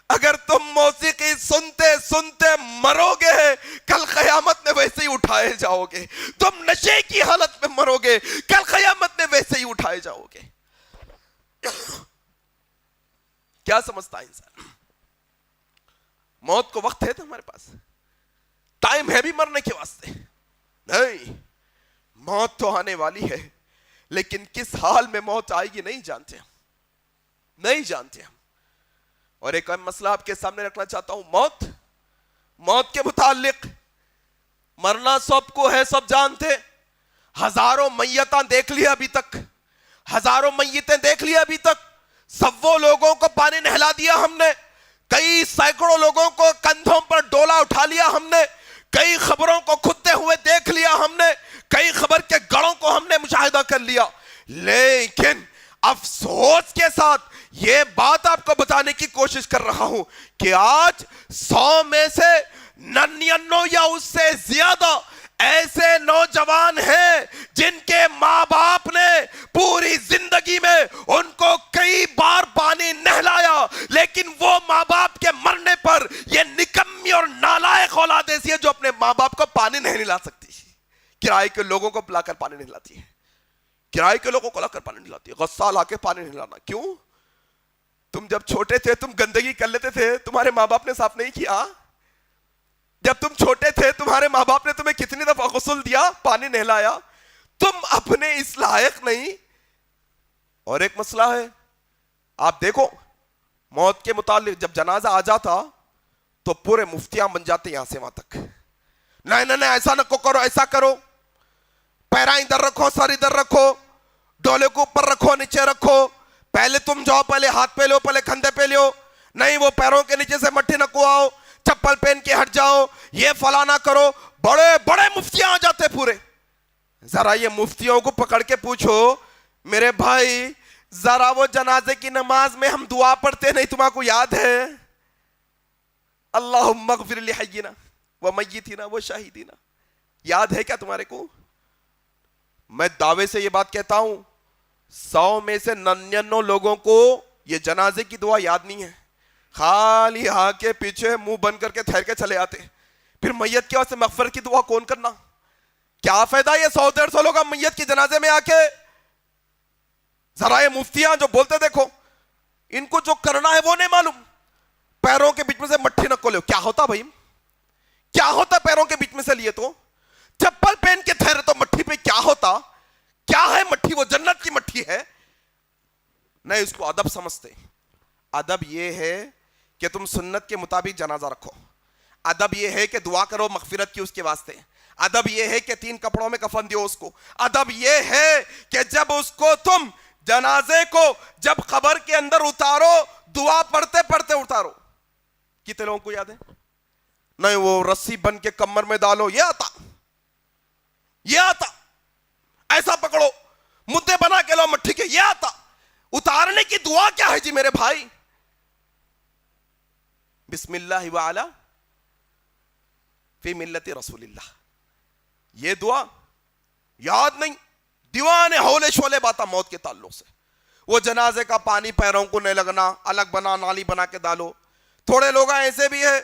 اگر تم موسیقی سنتے سنتے مرو گے کل قیامت میں ویسے ہی اٹھائے جاؤ گے. تم نشے کی حالت میں مرو گے کل قیامت میں ویسے ہی اٹھائے جاؤ گے. کیا سمجھتا ہے انسان؟ موت کو وقت ہے تو ہمارے پاس ٹائم ہے بھی مرنے کے واسطے نہیں. موت تو آنے والی ہے لیکن کس حال میں موت آئے گی نہیں جانتے ہم, نہیں جانتے ہم. اور ایک اہم مسئلہ آپ کے سامنے رکھنا چاہتا ہوں. موت کے متعلق مرنا سب کو ہے, سب جانتے. ہزاروں میتاں دیکھ لیا ابھی تک, ہزاروں میتیں دیکھ لیا ابھی تک. سووں لوگوں کو پانی نہلا دیا ہم نے, کئی سینکڑوں لوگوں کو کندھوں پر ڈولا اٹھا لیا ہم نے, کئی خبروں کو کھدتے ہوئے دیکھ لیا ہم نے, کئی خبر کے گڑوں کو ہم نے مشاہدہ کر لیا. لیکن افسوس کے ساتھ یہ بات آپ کو بتانے کی کوشش کر رہا ہوں کہ آج 100 میں سے 99 یا اس سے زیادہ ایسے نوجوان ہیں جن کے ماں باپ نے پوری زندگی میں ان کو کئی بار پانی نہلایا, لیکن وہ ماں باپ کے مرنے پر یہ نکمی اور نالائق اولاد ایسی ہے جو اپنے ماں باپ کو پانی نہیں نہلا سکتی. کرائے کے لوگوں کو بلا کر پانی نہلاتی ہے, کرائے کے لوگوں کو لا کر پانی نہلاتی ہے. غسال آ کے پانی نہلانا کیوں؟ تم جب چھوٹے تھے تم گندگی کر لیتے تھے, تمہارے ماں باپ نے صاف نہیں کیا؟ جب تم چھوٹے تھے تمہارے ماں باپ نے تمہیں کتنی دفعہ غسل دیا, پانی نہلایا؟ تم اپنے اس لائق نہیں. اور ایک مسئلہ ہے, آپ دیکھو موت کے متعلق جب جنازہ آ جاتا تو پورے مفتیاں بن جاتے یہاں سے وہاں تک. نہیں ایسا نہ کرو, ایسا کرو, پیرا ادھر رکھو, سر ادھر رکھو, ڈولے کو اوپر رکھو, نیچے رکھو, پہلے تم جاؤ, پہلے ہاتھ پہ لو, پہلے کندھے پہ لو, نہیں وہ پیروں کے نیچے سے مٹی نہ کو, چپل پہن کے ہٹ جاؤ, یہ فلاں نہ کرو. بڑے بڑے مفتیاں آ جاتے پورے. ذرا یہ مفتیوں کو پکڑ کے پوچھو میرے بھائی ذرا وہ جنازے کی نماز میں ہم دعا پڑھتے نہیں, تمہارے کو یاد ہے؟ اللہم اغفر لحینا ومیتنا وشاہدینا. یاد ہے کیا تمہارے کو؟ میں دعوے سے یہ بات کہتا ہوں 100 میں سے 99 لوگوں کو یہ جنازے کی دعا یاد نہیں ہے. خالی کے پیچھے منہ بند کر کے ٹھہر کے چلے آتے. پھر میت کے واسطے مغفرت کی دعا کون کرنا؟ کیا فائدہ یہ 100-150 لوگ میت کی جنازے میں آ کے؟ ذرا یہ مفتیاں جو بولتے دیکھو، ان کو جو کرنا ہے وہ نہیں معلوم. پیروں کے بیچ میں سے مٹھی نہ کھولو. کیا ہوتا بھائی؟ کیا ہوتا پیروں کے بیچ میں سے لیے تو؟ چپل پہن کے ٹھہرے تو مٹھی پہ کیا ہوتا؟ کیا ہے مٹھی؟ وہ جنت کی مٹھی ہے. نہیں، اس کو ادب سمجھتے. ادب یہ ہے کہ تم سنت کے مطابق جنازہ رکھو. ادب یہ ہے کہ دعا کرو مغفرت کی اس کے واسطے. ادب یہ ہے کہ 3 کپڑوں میں کفن دیو اس کو. ادب یہ ہے کہ جب اس کو تم جنازے کو جب قبر کے اندر اتارو دعا پڑھتے پڑھتے اتارو. کتنے لوگوں کو یاد ہے؟ نہیں، وہ رسی بن کے کمر میں ڈالو، یہ آتا، یہ آتا. ایسا پکڑو، مدے بنا کے لو مٹھی کے، یہ آتا. اتارنے کی دعا کیا ہے جی میرے بھائی؟ بسم اللہ وعلا فی ملت رسول اللہ. یہ دعا یاد نہیں. دیوانے ہولے شولے باتا موت کے تعلق سے. وہ جنازے کا پانی پیروں کو نہیں لگنا، الگ بنا نالی بنا کے ڈالو. تھوڑے لوگ ایسے بھی ہیں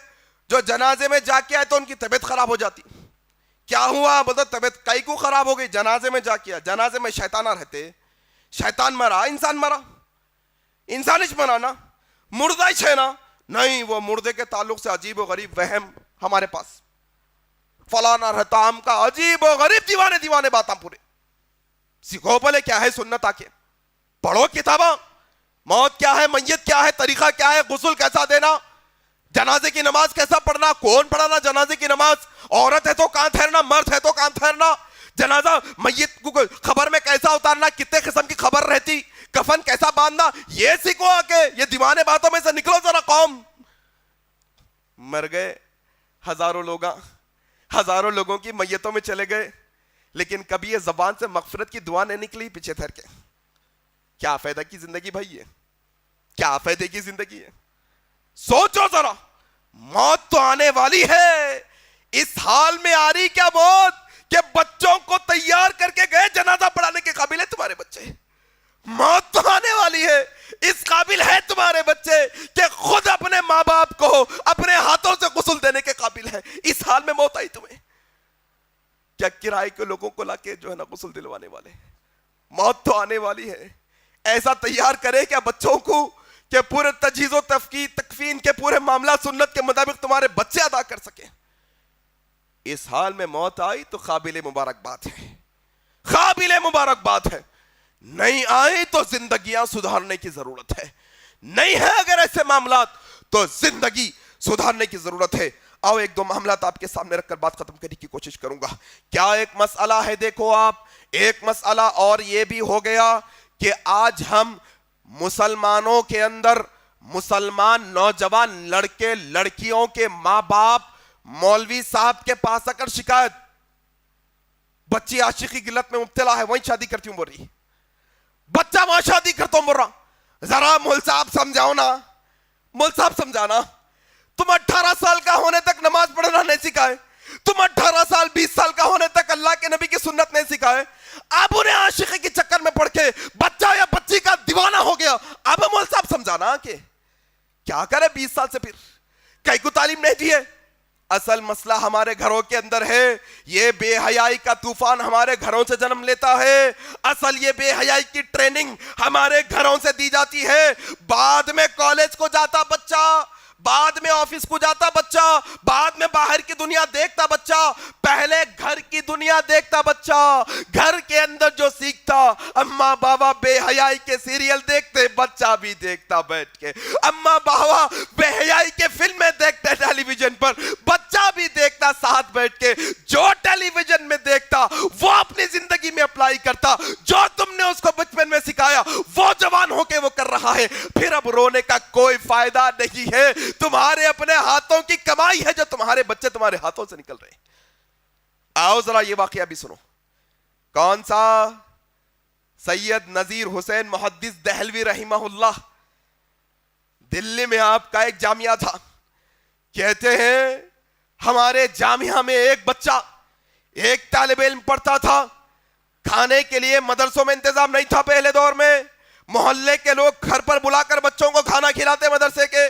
جو جنازے میں جا کے آئے تو ان کی طبیعت خراب ہو جاتی. کیا ہوا؟ بولتا طبیعت کئی کو خراب ہو گئی، جنازے میں جا کے. جنازے میں شیطانہ رہتے. شیطان مرا، انسان مرا. انسانش مرانا، مردہ چھینا نہیں. وہ مردے کے تعلق سے عجیب و غریب وہم ہمارے پاس. فلانا رہتا ہم کا عجیب و غریب دیوانے باتاں پورے. سیکھو بولے کیا ہے سنت، آ کے پڑھو کتاباں. موت کیا ہے، میت کیا ہے، طریقہ کیا ہے، غسل کیسا دینا، جنازے کی نماز کیسا پڑھنا، کون پڑھانا جنازے کی نماز، عورت ہے تو کہاں ٹھہرنا، مرد ہے تو کہاں ٹھہرنا، جنازہ میت کو خبر میں کیسا اتارنا، کتنے قسم کی خبر رہتی، کفن کیسا باندھنا. یہ سیکھو آ کے. یہ دیوانے باتوں میں سے نکلو ذرا قوم. مر گئے ہزاروں لوگوں کی میتوں میں چلے گئے، لیکن کبھی یہ زبان سے مغفرت کی دعا نہیں نکلی پیچھے ٹھہر کے. کیا فائدہ کی زندگی بھائی ہے؟ کیا فائدے کی زندگی ہے؟ سوچو ذرا. موت تو آنے والی ہے. اس حال میں آ رہی کیا موت کہ بچوں کو تیار کر کے گئے جنازہ پڑھانے کے قابل ہے تمہارے بچے. موت تو آنے والی ہے. اس قابل ہے تمہارے بچے کہ خود اپنے ماں باپ کو اپنے ہاتھوں سے غسل دینے کے قابل ہے. اس حال میں موت آئی تمہیں. کیا کرائے کے لوگوں کو لا کے جو ہے نا غسل دلوانے والے. موت تو آنے والی ہے. ایسا تیار کرے کیا بچوں کو کہ پورے تجہیز و تکفین کے پورے معاملہ سنت کے مطابق تمہارے بچے ادا کر سکیں. اس حال میں موت آئی تو قابل مبارکباد ہے. قابل مبارکباد ہے. نہیں آئی تو زندگیاں سدھارنے کی ضرورت ہے. نہیں ہے اگر ایسے معاملات تو زندگی سدھارنے کی ضرورت ہے. آؤ ایک دو معاملات آپ کے سامنے رکھ کر بات ختم کرنے کی کوشش کروں گا. کیا ایک مسئلہ ہے، دیکھو آپ، ایک مسئلہ اور یہ بھی ہو گیا کہ آج ہم مسلمانوں کے اندر مسلمان نوجوان لڑکے لڑکیوں کے ماں باپ مولوی صاحب کے پاس آ کر شکایت، بچی عاشقی غلط میں مبتلا ہے وہیں شادی کرتی ہوں بول رہی، بچہ وہاں شادی کرتا ہوں بول رہا. ذرا مول صاحب سمجھاؤ نا، مول صاحب سمجھانا. تم 18 سال کا ہونے تک نماز پڑھنا نہیں سکھائے، تم 18 سال 20 سال کا ہونے تک اللہ کے نبی کی سنت نہیں سکھائے. اب انہیں عاشقی کے چکر میں پڑ کے بچہ یا بچی کا دیوانہ ہو گیا. اب مول صاحب سمجھانا کہ کیا کرے 20 سال سے، پھر کئی کو تعلیم نہیں دی ہے. اصل مسئلہ ہمارے گھروں کے اندر ہے. یہ بے حیائی کا طوفان ہمارے گھروں سے جنم لیتا ہے. اصل یہ بے حیائی کی ٹریننگ ہمارے گھروں سے دی جاتی ہے. بعد میں کالج کو جاتا بچہ، بعد میں آفس کو جاتا بچہ، بعد میں باہر کی دنیا دیکھتا بچہ، پہلے گھر کی دنیا دیکھتا بچہ. گھر کے اندر جو سیکھتا، اماں بابا بے حیائی کے سیریل دیکھتے، بچہ بھی دیکھتا بیٹھ کے. اماں بابا بے حیائی کے فلمیں دیکھتے ٹیلی ویژن پر، بچہ بھی دیکھتا ساتھ بیٹھ کے. جو ٹیلی ویژن میں دیکھتا وہ اپنی زندگی میں اپلائی کرتا. جو تم نے اس کو بچپن میں سکھایا وہ جوان ہو کے وہ کر رہا ہے. پھر اب رونے کا کوئی فائدہ نہیں ہے. تمہارے اپنے ہاتھوں کی کمائی ہے جو تمہارے بچے تمہارے ہاتھوں سے نکل رہے ہیں. آؤ ذرا یہ واقعہ بھی سنو. کون سا؟ سید نذیر حسین محدث دہلوی رحمہ اللہ. دلی میں آپ کا ایک جامعہ تھا. کہتے ہیں ہمارے جامعہ میں ایک بچہ، ایک طالب علم پڑھتا تھا، کھانے کے لیے مدرسوں میں انتظام نہیں تھا پہلے دور میں، محلے کے لوگ گھر پر بلا کر بچوں کو کھانا کھلاتے مدرسے کے،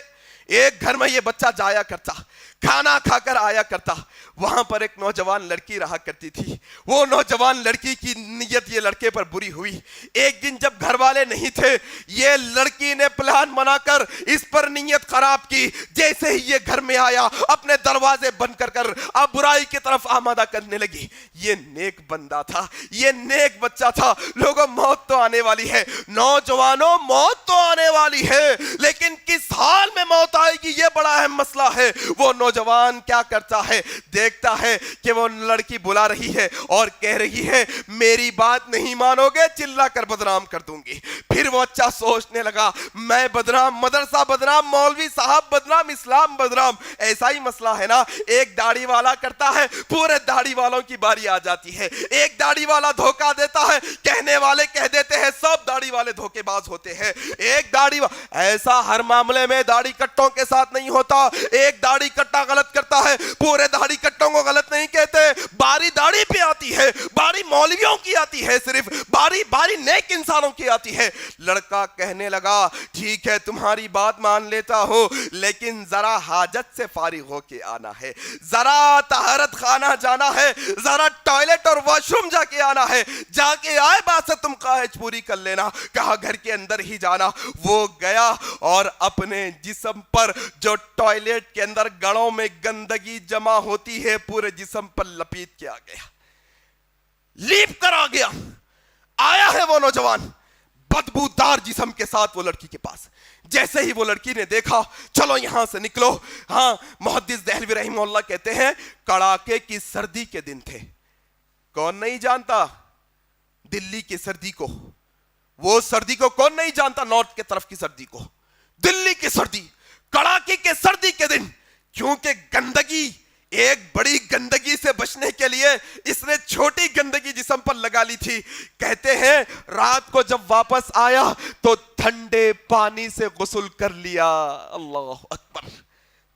ایک گھر میں یہ بچہ جایا کرتا، کھانا کھا کر آیا کرتا، وہاں پر ایک نوجوان لڑکی رہا کرتی تھی، وہ نوجوان لڑکی کی نیت یہ لڑکے پر بری ہوئی، ایک دن جب گھر والے نہیں تھے یہ لڑکی نے پلان بنا کر اس پر نیت خراب کی، جیسے ہی یہ گھر میں آیا اپنے دروازے بند کر کر اب برائی کی طرف آمادہ کرنے لگی۔ یہ نیک بندہ تھا، یہ نیک بچہ تھا۔ لوگوں موت تو آنے والی ہے، نوجوانوں موت تو آنے والی ہے، لیکن کس حال میں موت آئے گی یہ بڑا اہم مسئلہ ہے۔ وہ نوجوان کیا کرتا ہے، دیکھتا ہے کہ وہ لڑکی بلا رہی ہے اور کہہ رہی ہے میری بات نہیں مانو گے چلا کر بدنام کر دوں گی۔ پھر وہ اچھا سوچنے لگا میں بدنام، مدرسہ بدنام، مولوی صاحب بدنام، اسلام بدنام۔ ایسا ہی مسئلہ ہے نا، ایک داڑھی والا کرتا ہے پورے داڑھی والوں کی باری آ جاتی ہے، ایک داڑھی والا دھوکہ دیتا ہے کہنے والے کہہ دیتے ہیں سب داڑھی والے دھوکے باز ہوتے ہیں، ایک داڑھی ایسا ہر معاملے میں داڑھی کٹوں کے ساتھ نہیں ہوتا۔ ایک داڑھی کٹا غلط کرتا ہے پورے داڑھی کٹوں کو غلط نہیں کہتے، باری داڑھی پہ آتی ہے، باری مولویوں کی آتی ہے، صرف باری نیک انسانوں کی آتی ہے۔ لڑکا کہنے لگا ٹھیک ہے تمہاری بات مان لیتا ہوں لیکن ذرا حاجت سے فارغ ہو کے آنا ہے، ذرا طہارت خانہ جانا ہے، ذرا ٹوائلٹ اور واش روم جا کے آنا ہے، جا کے آئے بات سے تم خواہش پوری کر لینا۔ کہا گھر کے اندر ہی جانا۔ وہ گیا اور اپنے جسم پر جو ٹوائلٹ کے اندر گڑوں میں گندگی جمع ہوتی ہے پورے جسم پر لپیٹ کے آ گیا، لیپ کر آ گیا۔ آیا ہے وہ نوجوان بدبودار جسم کے ساتھ وہ لڑکی کے پاس، جیسے ہی وہ لڑکی نے دیکھا چلو یہاں سے نکلو۔ ہاں محدث دہلوی رحمہ اللہ کہتے ہیں کڑاکے کی سردی کے دن تھے، کون نہیں جانتا دلی کی سردی کو، وہ سردی کو کون نہیں جانتا، نارتھ کے طرف کی سردی کو، دلی کی سردی، کڑاکے کے سردی کے دن، کیونکہ گندگی، ایک بڑی گندگی سے بچنے کے لیے اس نے چھوٹی گندگی جسم پر لگا لی تھی۔ کہتے ہیں رات کو جب واپس آیا تو ٹھنڈے پانی سے غسل کر لیا۔ اللہ اکبر۔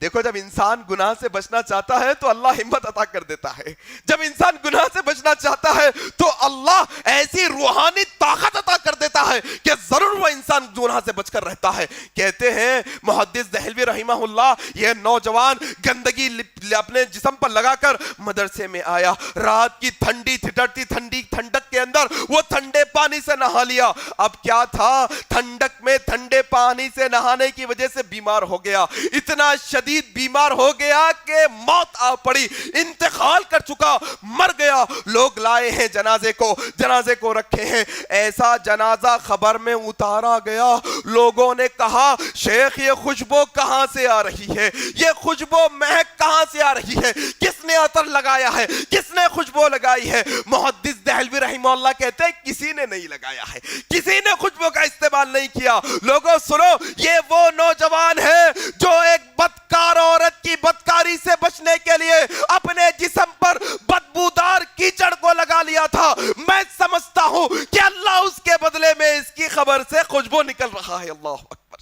دیکھو جب انسان گناہ سے بچنا چاہتا ہے تو اللہ ہمت عطا کر دیتا ہے، جب انسان گناہ سے بچنا چاہتا ہے تو اللہ ایسی روحانی طاقت عطا کر دیتا ہے کہ ضرور وہ انسان گناہ سے بچ کر رہتا ہے۔ کہتے ہیں محدث دہلوی رحمہ اللہ یہ نوجوان گندگی اپنے جسم پر لگا کر مدرسے میں آیا، رات کی ٹھنڈی ٹھٹرتی ٹھنڈی ٹھنڈک کے اندر وہ ٹھنڈے پانی سے نہا لیا۔ اب کیا تھا، ٹھنڈک میں ٹھنڈے پانی سے نہانے کی وجہ سے بیمار ہو گیا، اتنا شدید بیمار ہو گیا کہ موت آ پڑی، انتقال کر چکا، مر گیا۔ لوگ لائے ہیں جنازے کو رکھے ہیں، ایسا جنازہ خبر میں اتارا گیا، لوگوں نے کہا شیخ یہ خوشبو کہاں سے آ رہی ہے، یہ خوشبو مہک کہاں سے آ رہی ہے، کس نے عطر لگایا ہے، کس نے خوشبو لگائی ہے؟ محدث دہلوی رحمہ اللہ کہتے ہیں کسی نے نہیں لگایا ہے، کسی نے خوشبو کا استعمال نہیں کیا۔ لوگوں سنو، یہ وہ نوجوان ہے جو ایک بدکار عورت کی بدکاری سے بچنے کے لیے اپنے جسم پر بدبودار کیچڑ کو لگا لیا تھا۔ میں سمجھتا ہوں کہ اللہ اس کے بدلے میں اس کی خبر سے خوشبو نکل رہا ہے۔ اللہ اکبر۔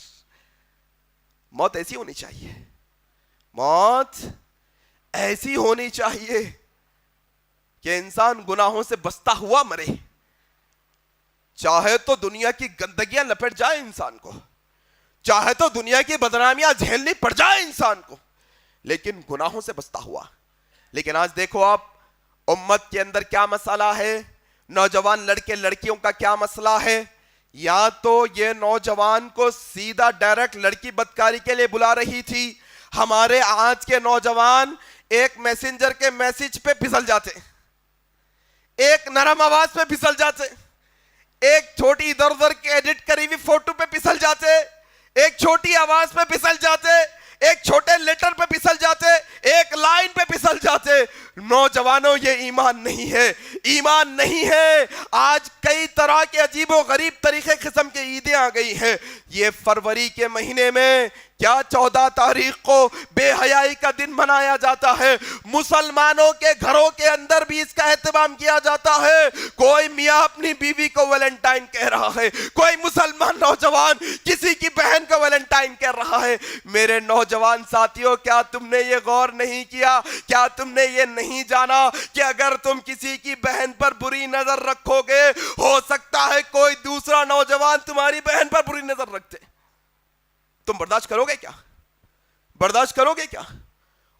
موت ایسی ہونی چاہیے، موت ایسی ہونی چاہیے کہ انسان گناہوں سے بچتا ہوا مرے، چاہے تو دنیا کی گندگیاں لپٹ جائے انسان کو، چاہے تو دنیا کی بدنامیاں جھیلنی پڑ جائے انسان کو، لیکن گناہوں سے بچتا ہوا۔ لیکن آج دیکھو آپ امت کے اندر کیا مسئلہ ہے، نوجوان لڑکے لڑکیوں کا کیا مسئلہ ہے۔ یا تو یہ نوجوان کو سیدھا ڈائریکٹ لڑکی بدکاری کے لیے بلا رہی تھی، ہمارے آج کے نوجوان ایک میسنجر کے میسج پہ پھسل جاتے، ایک نرم آواز پہ پھسل جاتے، ایک چھوٹی ادھر ادھر کے ایڈٹ کری ہوئی فوٹو پہ پھسل جاتے، ایک چھوٹی آواز پہ پھسل جاتے، ایک چھوٹے لیٹر پہ پھسل جاتے، ایک لائن پہ پھسل جاتے۔ نوجوانوں یہ ایمان نہیں ہے، ایمان نہیں ہے۔ آج کئی طرح کے عجیب و غریب طریقے قسم کے عیدیں آ گئی ہیں۔ یہ فروری کے مہینے میں کیا 14 تاریخ کو بے حیائی کا دن منایا جاتا ہے؟ مسلمانوں کے گھروں کے اندر بھی اس کا اہتمام کیا جاتا ہے. کوئی میاں اپنی بیوی کو ویلنٹائن کہہ رہا ہے, کوئی مسلمان نوجوان کسی کی بہن کو ویلنٹائن کہہ رہا ہے. میرے نوجوان ساتھیوں, کیا تم نے یہ غور نہیں کیا, کیا تم نے یہ نہیں جانا کہ اگر تم کسی کی بہن پر بری نظر رکھو گے, ہو سکتا ہے کوئی دوسرا نوجوان تمہاری بہن پر بری نظر رکھتے. تم برداشت کرو گے کیا؟ برداشت کرو گے کیا؟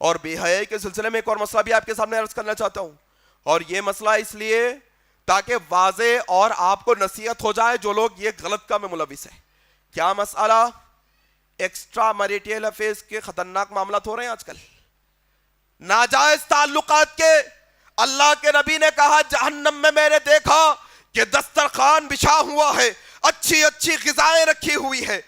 اور بے حیائی کے سلسلے میں ایک اور مسئلہ بھی آپ کے سامنے عرض کرنا چاہتا ہوں, اور یہ مسئلہ اس لیے تاکہ واضح اور آپ کو نصیحت ہو جائے جو لوگ یہ غلط کام میں ملوث ہیں. کیا مسئلہ؟ ایکسٹرا میریٹل افیئرز کے خطرناک معاملات ہو رہے ہیں آج کل, ناجائز تعلقات کے. اللہ کے نبی نے کہا جہنم میں میں نے دیکھا کہ دسترخوان بچھا ہوا ہے, اچھی اچھی غذائیں رکھی ہوئی ہے,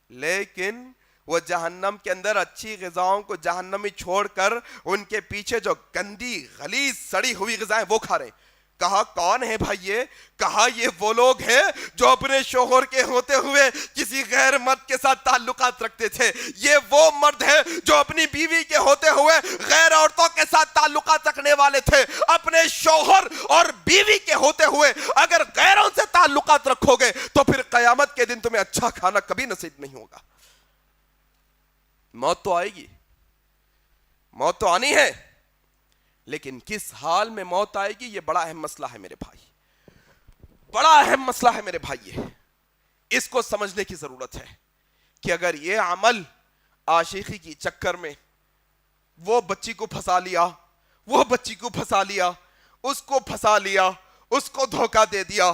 لیکن وہ جہنم کے اندر اچھی غذاؤں کو جہنم میں چھوڑ کر ان کے پیچھے جو گندی غلیظ سڑی ہوئی غذائیں وہ کھا رہے ہیں. کہا کون ہے بھائی یہ؟ کہا یہ وہ لوگ ہیں جو اپنے شوہر کے ہوتے ہوئے کسی غیر مرد کے ساتھ تعلقات رکھتے تھے. یہ وہ مرد ہیں جو اپنی بیوی کے ہوتے ہوئے غیر عورتوں کے ساتھ تعلقات رکھنے والے تھے. اپنے شوہر اور بیوی کے ہوتے ہوئے اگر غیروں سے تعلقات رکھو گے تو پھر قیامت کے دن تمہیں اچھا کھانا کبھی نصیب نہیں ہوگا. موت تو آئے گی, موت تو آنی ہے, لیکن کس حال میں موت آئے گی یہ بڑا اہم مسئلہ ہے میرے بھائی, بڑا اہم مسئلہ ہے میرے بھائی. اس کو سمجھنے کی ضرورت ہے کہ اگر یہ عمل عاشقی کی چکر میں وہ بچی کو پھنسا لیا, وہ بچی کو پھنسا لیا, اس کو پھنسا لیا, اس کو دھوکہ دے دیا,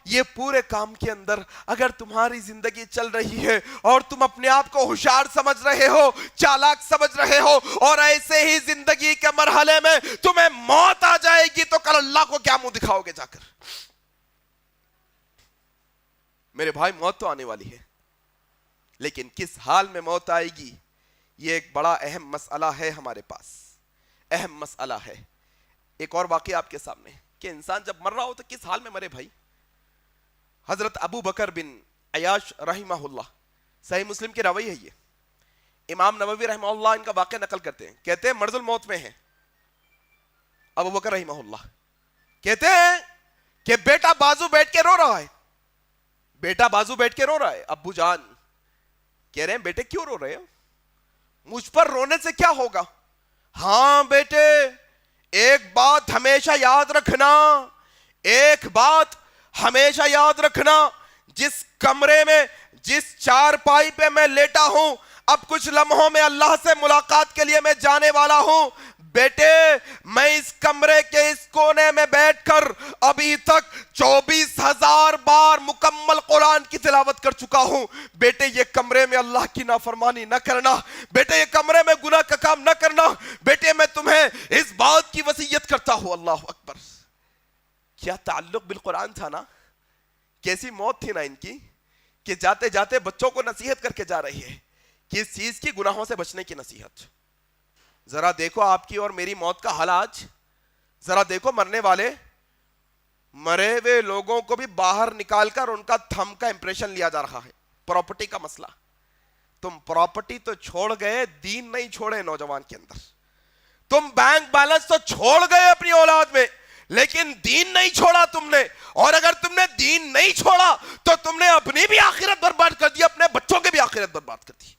یہ پورے کام کے اندر اگر تمہاری زندگی چل رہی ہے اور تم اپنے آپ کو ہوشیار سمجھ رہے ہو, چالاک سمجھ رہے ہو, اور ایسے ہی زندگی کے مرحلے میں تمہیں موت آ جائے گی تو کل اللہ کو کیا منہ دکھاؤ گے جا کر؟ میرے بھائی موت تو آنے والی ہے, لیکن کس حال میں موت آئے گی یہ ایک بڑا اہم مسئلہ ہے ہمارے پاس, اہم مسئلہ ہے. ایک اور واقعہ آپ کے سامنے کہ انسان جب مر رہا ہو تو کس حال میں مرے بھائی. حضرت ابو بکر بن عیاش رحمہ اللہ, صحیح مسلم کی روایت ہے یہ, امام نووی رحمہ اللہ ان کا واقعہ نقل کرتے ہیں, کہتے ہیں مرض الموت میں ہیں ابو بکر رحمہ اللہ, کہتے ہیں کہ بیٹا بازو بیٹھ کے رو رہا ہے, بیٹا بازو بیٹھ کے رو رہا ہے. ابو جان کہہ رہے ہیں بیٹے کیوں رو رہے ہو, مجھ پر رونے سے کیا ہوگا؟ ہاں بیٹے ایک بات ہمیشہ یاد رکھنا, ایک بات ہمیشہ یاد رکھنا, جس کمرے میں جس چارپائی پہ میں لیٹا ہوں اب کچھ لمحوں میں اللہ سے ملاقات کے لیے میں جانے والا ہوں. بیٹے میں اس کمرے کے اس کونے میں بیٹھ کر ابھی تک 24,000 بار مکمل قرآن کی تلاوت کر چکا ہوں. بیٹے یہ کمرے میں اللہ کی نافرمانی نہ کرنا, بیٹے یہ کمرے میں گناہ کا کام نہ کرنا, بیٹے میں تمہیں اس بات کی وصیت کرتا ہوں. اللہ اکبر, کیا تعلق بالقرآن تھا نا, کیسی موت تھی نا ان کی کہ جاتے جاتے بچوں کو نصیحت کر کے جا رہی ہے, کس چیز کی؟ گناہوں سے بچنے کی نصیحت. ذرا دیکھو آپ کی اور میری موت کا حال آج, ذرا دیکھو مرنے والے مرے ہوئے لوگوں کو بھی باہر نکال کر ان کا تھم کا امپریشن لیا جا رہا ہے. پراپرٹی کا مسئلہ, تم پراپرٹی تو چھوڑ گئے, دین نہیں چھوڑے نوجوان کے اندر. تم بینک بیلنس تو چھوڑ گئے اپنی اولاد میں, لیکن دین نہیں چھوڑا تم نے. اور اگر تم نے دین نہیں چھوڑا تو تم نے اپنی بھی آخرت برباد کر دی, اپنے بچوں کی بھی آخرت برباد کر دی.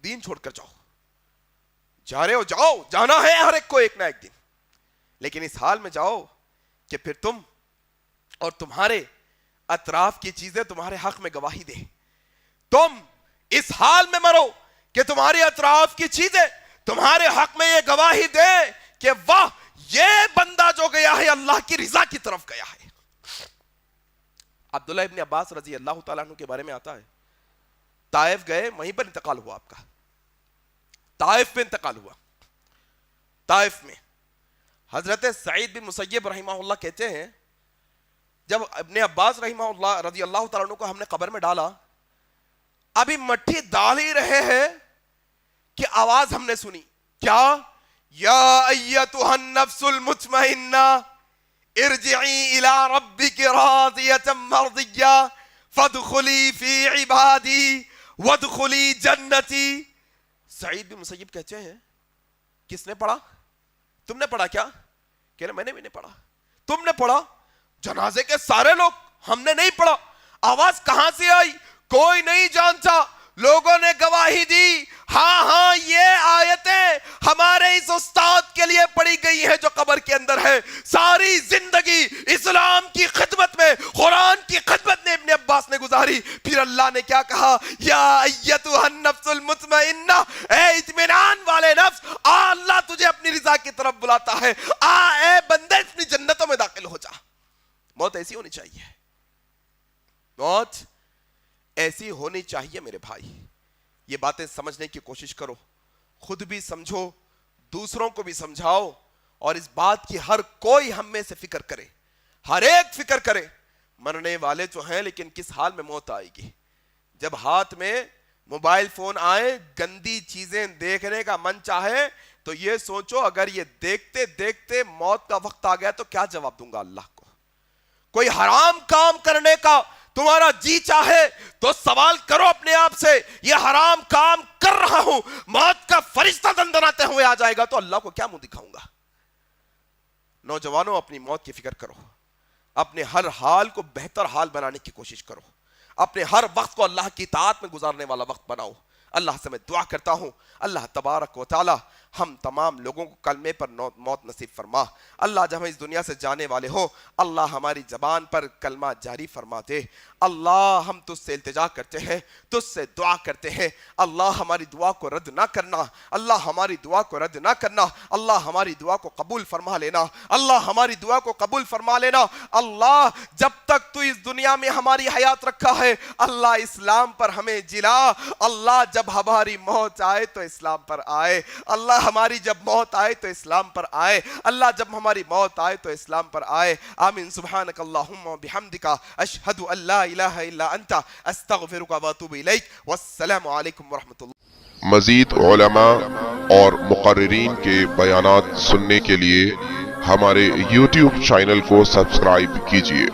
دین چھوڑ کر جاؤ, جا رہے ہو جاؤ, جانا ہے ہر ایک کو ایک نہ ایک دن, لیکن اس حال میں جاؤ کہ پھر تم اور تمہارے اطراف کی چیزیں تمہارے حق میں گواہی دے. تم اس حال میں مرو کہ تمہاری اطراف کی چیزیں تمہارے حق میں یہ گواہی دے کہ واہ یہ بندہ جو گیا ہے اللہ کی رضا کی طرف گیا ہے. عبداللہ ابن عباس رضی اللہ تعالیٰ عنہ کے بارے میں آتا ہے, طائف گئے, وہیں پر انتقال ہوا آپ کا, طائف میں انتقال ہوا. طائف میں حضرت سعید بن مسیب رحمہ اللہ کہتے ہیں جب ابن عباس رحمہ اللہ رضی اللہ تعالیٰ عنہ کو ہم نے قبر میں ڈالا, ابھی مٹھی ڈال ہی رہے ہیں کہ آواز ہم نے سنی, کیا؟ یا ایتھا النفس المطمئنہ ارجعی الی ربک راضیۃ مرضیہ فادخلی فی عبادی وادخلی جنتی. سعید بن مسیب کہتے ہیں کس نے پڑھا؟ تم نے پڑھا کیا؟ کہہ رہے میں نے بھی نہیں پڑھا. تم نے پڑھا؟ جنازے کے سارے لوگ. ہم نے نہیں پڑھا. آواز کہاں سے آئی؟ کوئی نہیں جانتا. لوگوں نے گواہی دی ہاں ہاں یہ آیتیں ہمارے اس استاد کے لیے پڑھی گئی ہیں جو قبر کے اندر ہے. ساری زندگی اسلام کی خدمت میں، قرآن کی خدمت میں ابن عباس نے گزاری. پھر اللہ نے کیا کہا؟ یا ایتھا النفس المطمئنہ، اے اطمینان والے نفس، اللہ تجھے اپنی رضا کی طرف بلاتا ہے. اے بندے اپنی جنتوں میں داخل ہو جا. موت ایسی ہونی چاہیے. موت ایسی ہونی چاہیے میرے بھائی. یہ باتیں سمجھنے کی کوشش کرو، خود بھی سمجھو، دوسروں کو بھی سمجھاؤ، اور اس بات کی ہر کوئی ہم میں سے فکر کرے، ہر ایک فکر کرے. مرنے والے تو ہیں لیکن کس حال میں موت آئے گی. جب ہاتھ میں موبائل فون آئے، گندی چیزیں دیکھنے کا من چاہے، تو یہ سوچو اگر یہ دیکھتے دیکھتے موت کا وقت آ گیا تو کیا جواب دوں گا اللہ کو. کوئی حرام کام کرنے کا تمہارا جی چاہے تو سوال کرو اپنے آپ سے، یہ حرام کام کر رہا ہوں، موت کا فرشتہ دندناتے ہوئے آ جائے گا تو اللہ کو کیا منہ دکھاؤں گا. نوجوانوں اپنی موت کی فکر کرو، اپنے ہر حال کو بہتر حال بنانے کی کوشش کرو، اپنے ہر وقت کو اللہ کی اطاعت میں گزارنے والا وقت بناؤ. اللہ سے میں دعا کرتا ہوں اللہ تبارک و تعالی ہم تمام لوگوں کو کلمے پر موت نصیب فرما. اللہ جب ہم اس دنیا سے جانے والے ہوں اللہ ہماری زبان پر کلمہ جاری فرما دے. اللہ ہم تجھ سے التجا کرتے ہیں، تجھ سے دعا کرتے ہیں، اللہ ہماری دعا کو رد نہ کرنا، اللہ ہماری دعا کو رد نہ کرنا، اللہ ہماری دعا کو قبول فرما لینا، اللہ ہماری دعا کو قبول فرما لینا. اللہ جب تک تو اس دنیا میں ہماری حیات رکھا ہے اللہ اسلام پر ہمیں جلا. اللہ جب ہماری موت آئے تو اسلام پر آئے، اللہ ہماری جب موت آئے تو اسلام پر آئے، اللہ جب ہماری موت آئے تو اسلام پر آئے. آمین. سبحانک اللہم و بحمدک اشہد ان لا الہ الا انت استغفرک و اتوب الیک. والسلام علیکم ورحمۃ اللہ. مزید علماء اور مقررین کے بیانات سننے کے لیے ہمارے YouTube چینل کو سبسکرائب کیجیے.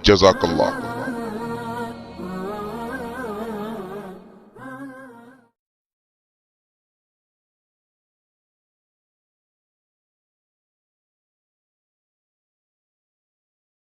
جزاک اللہ.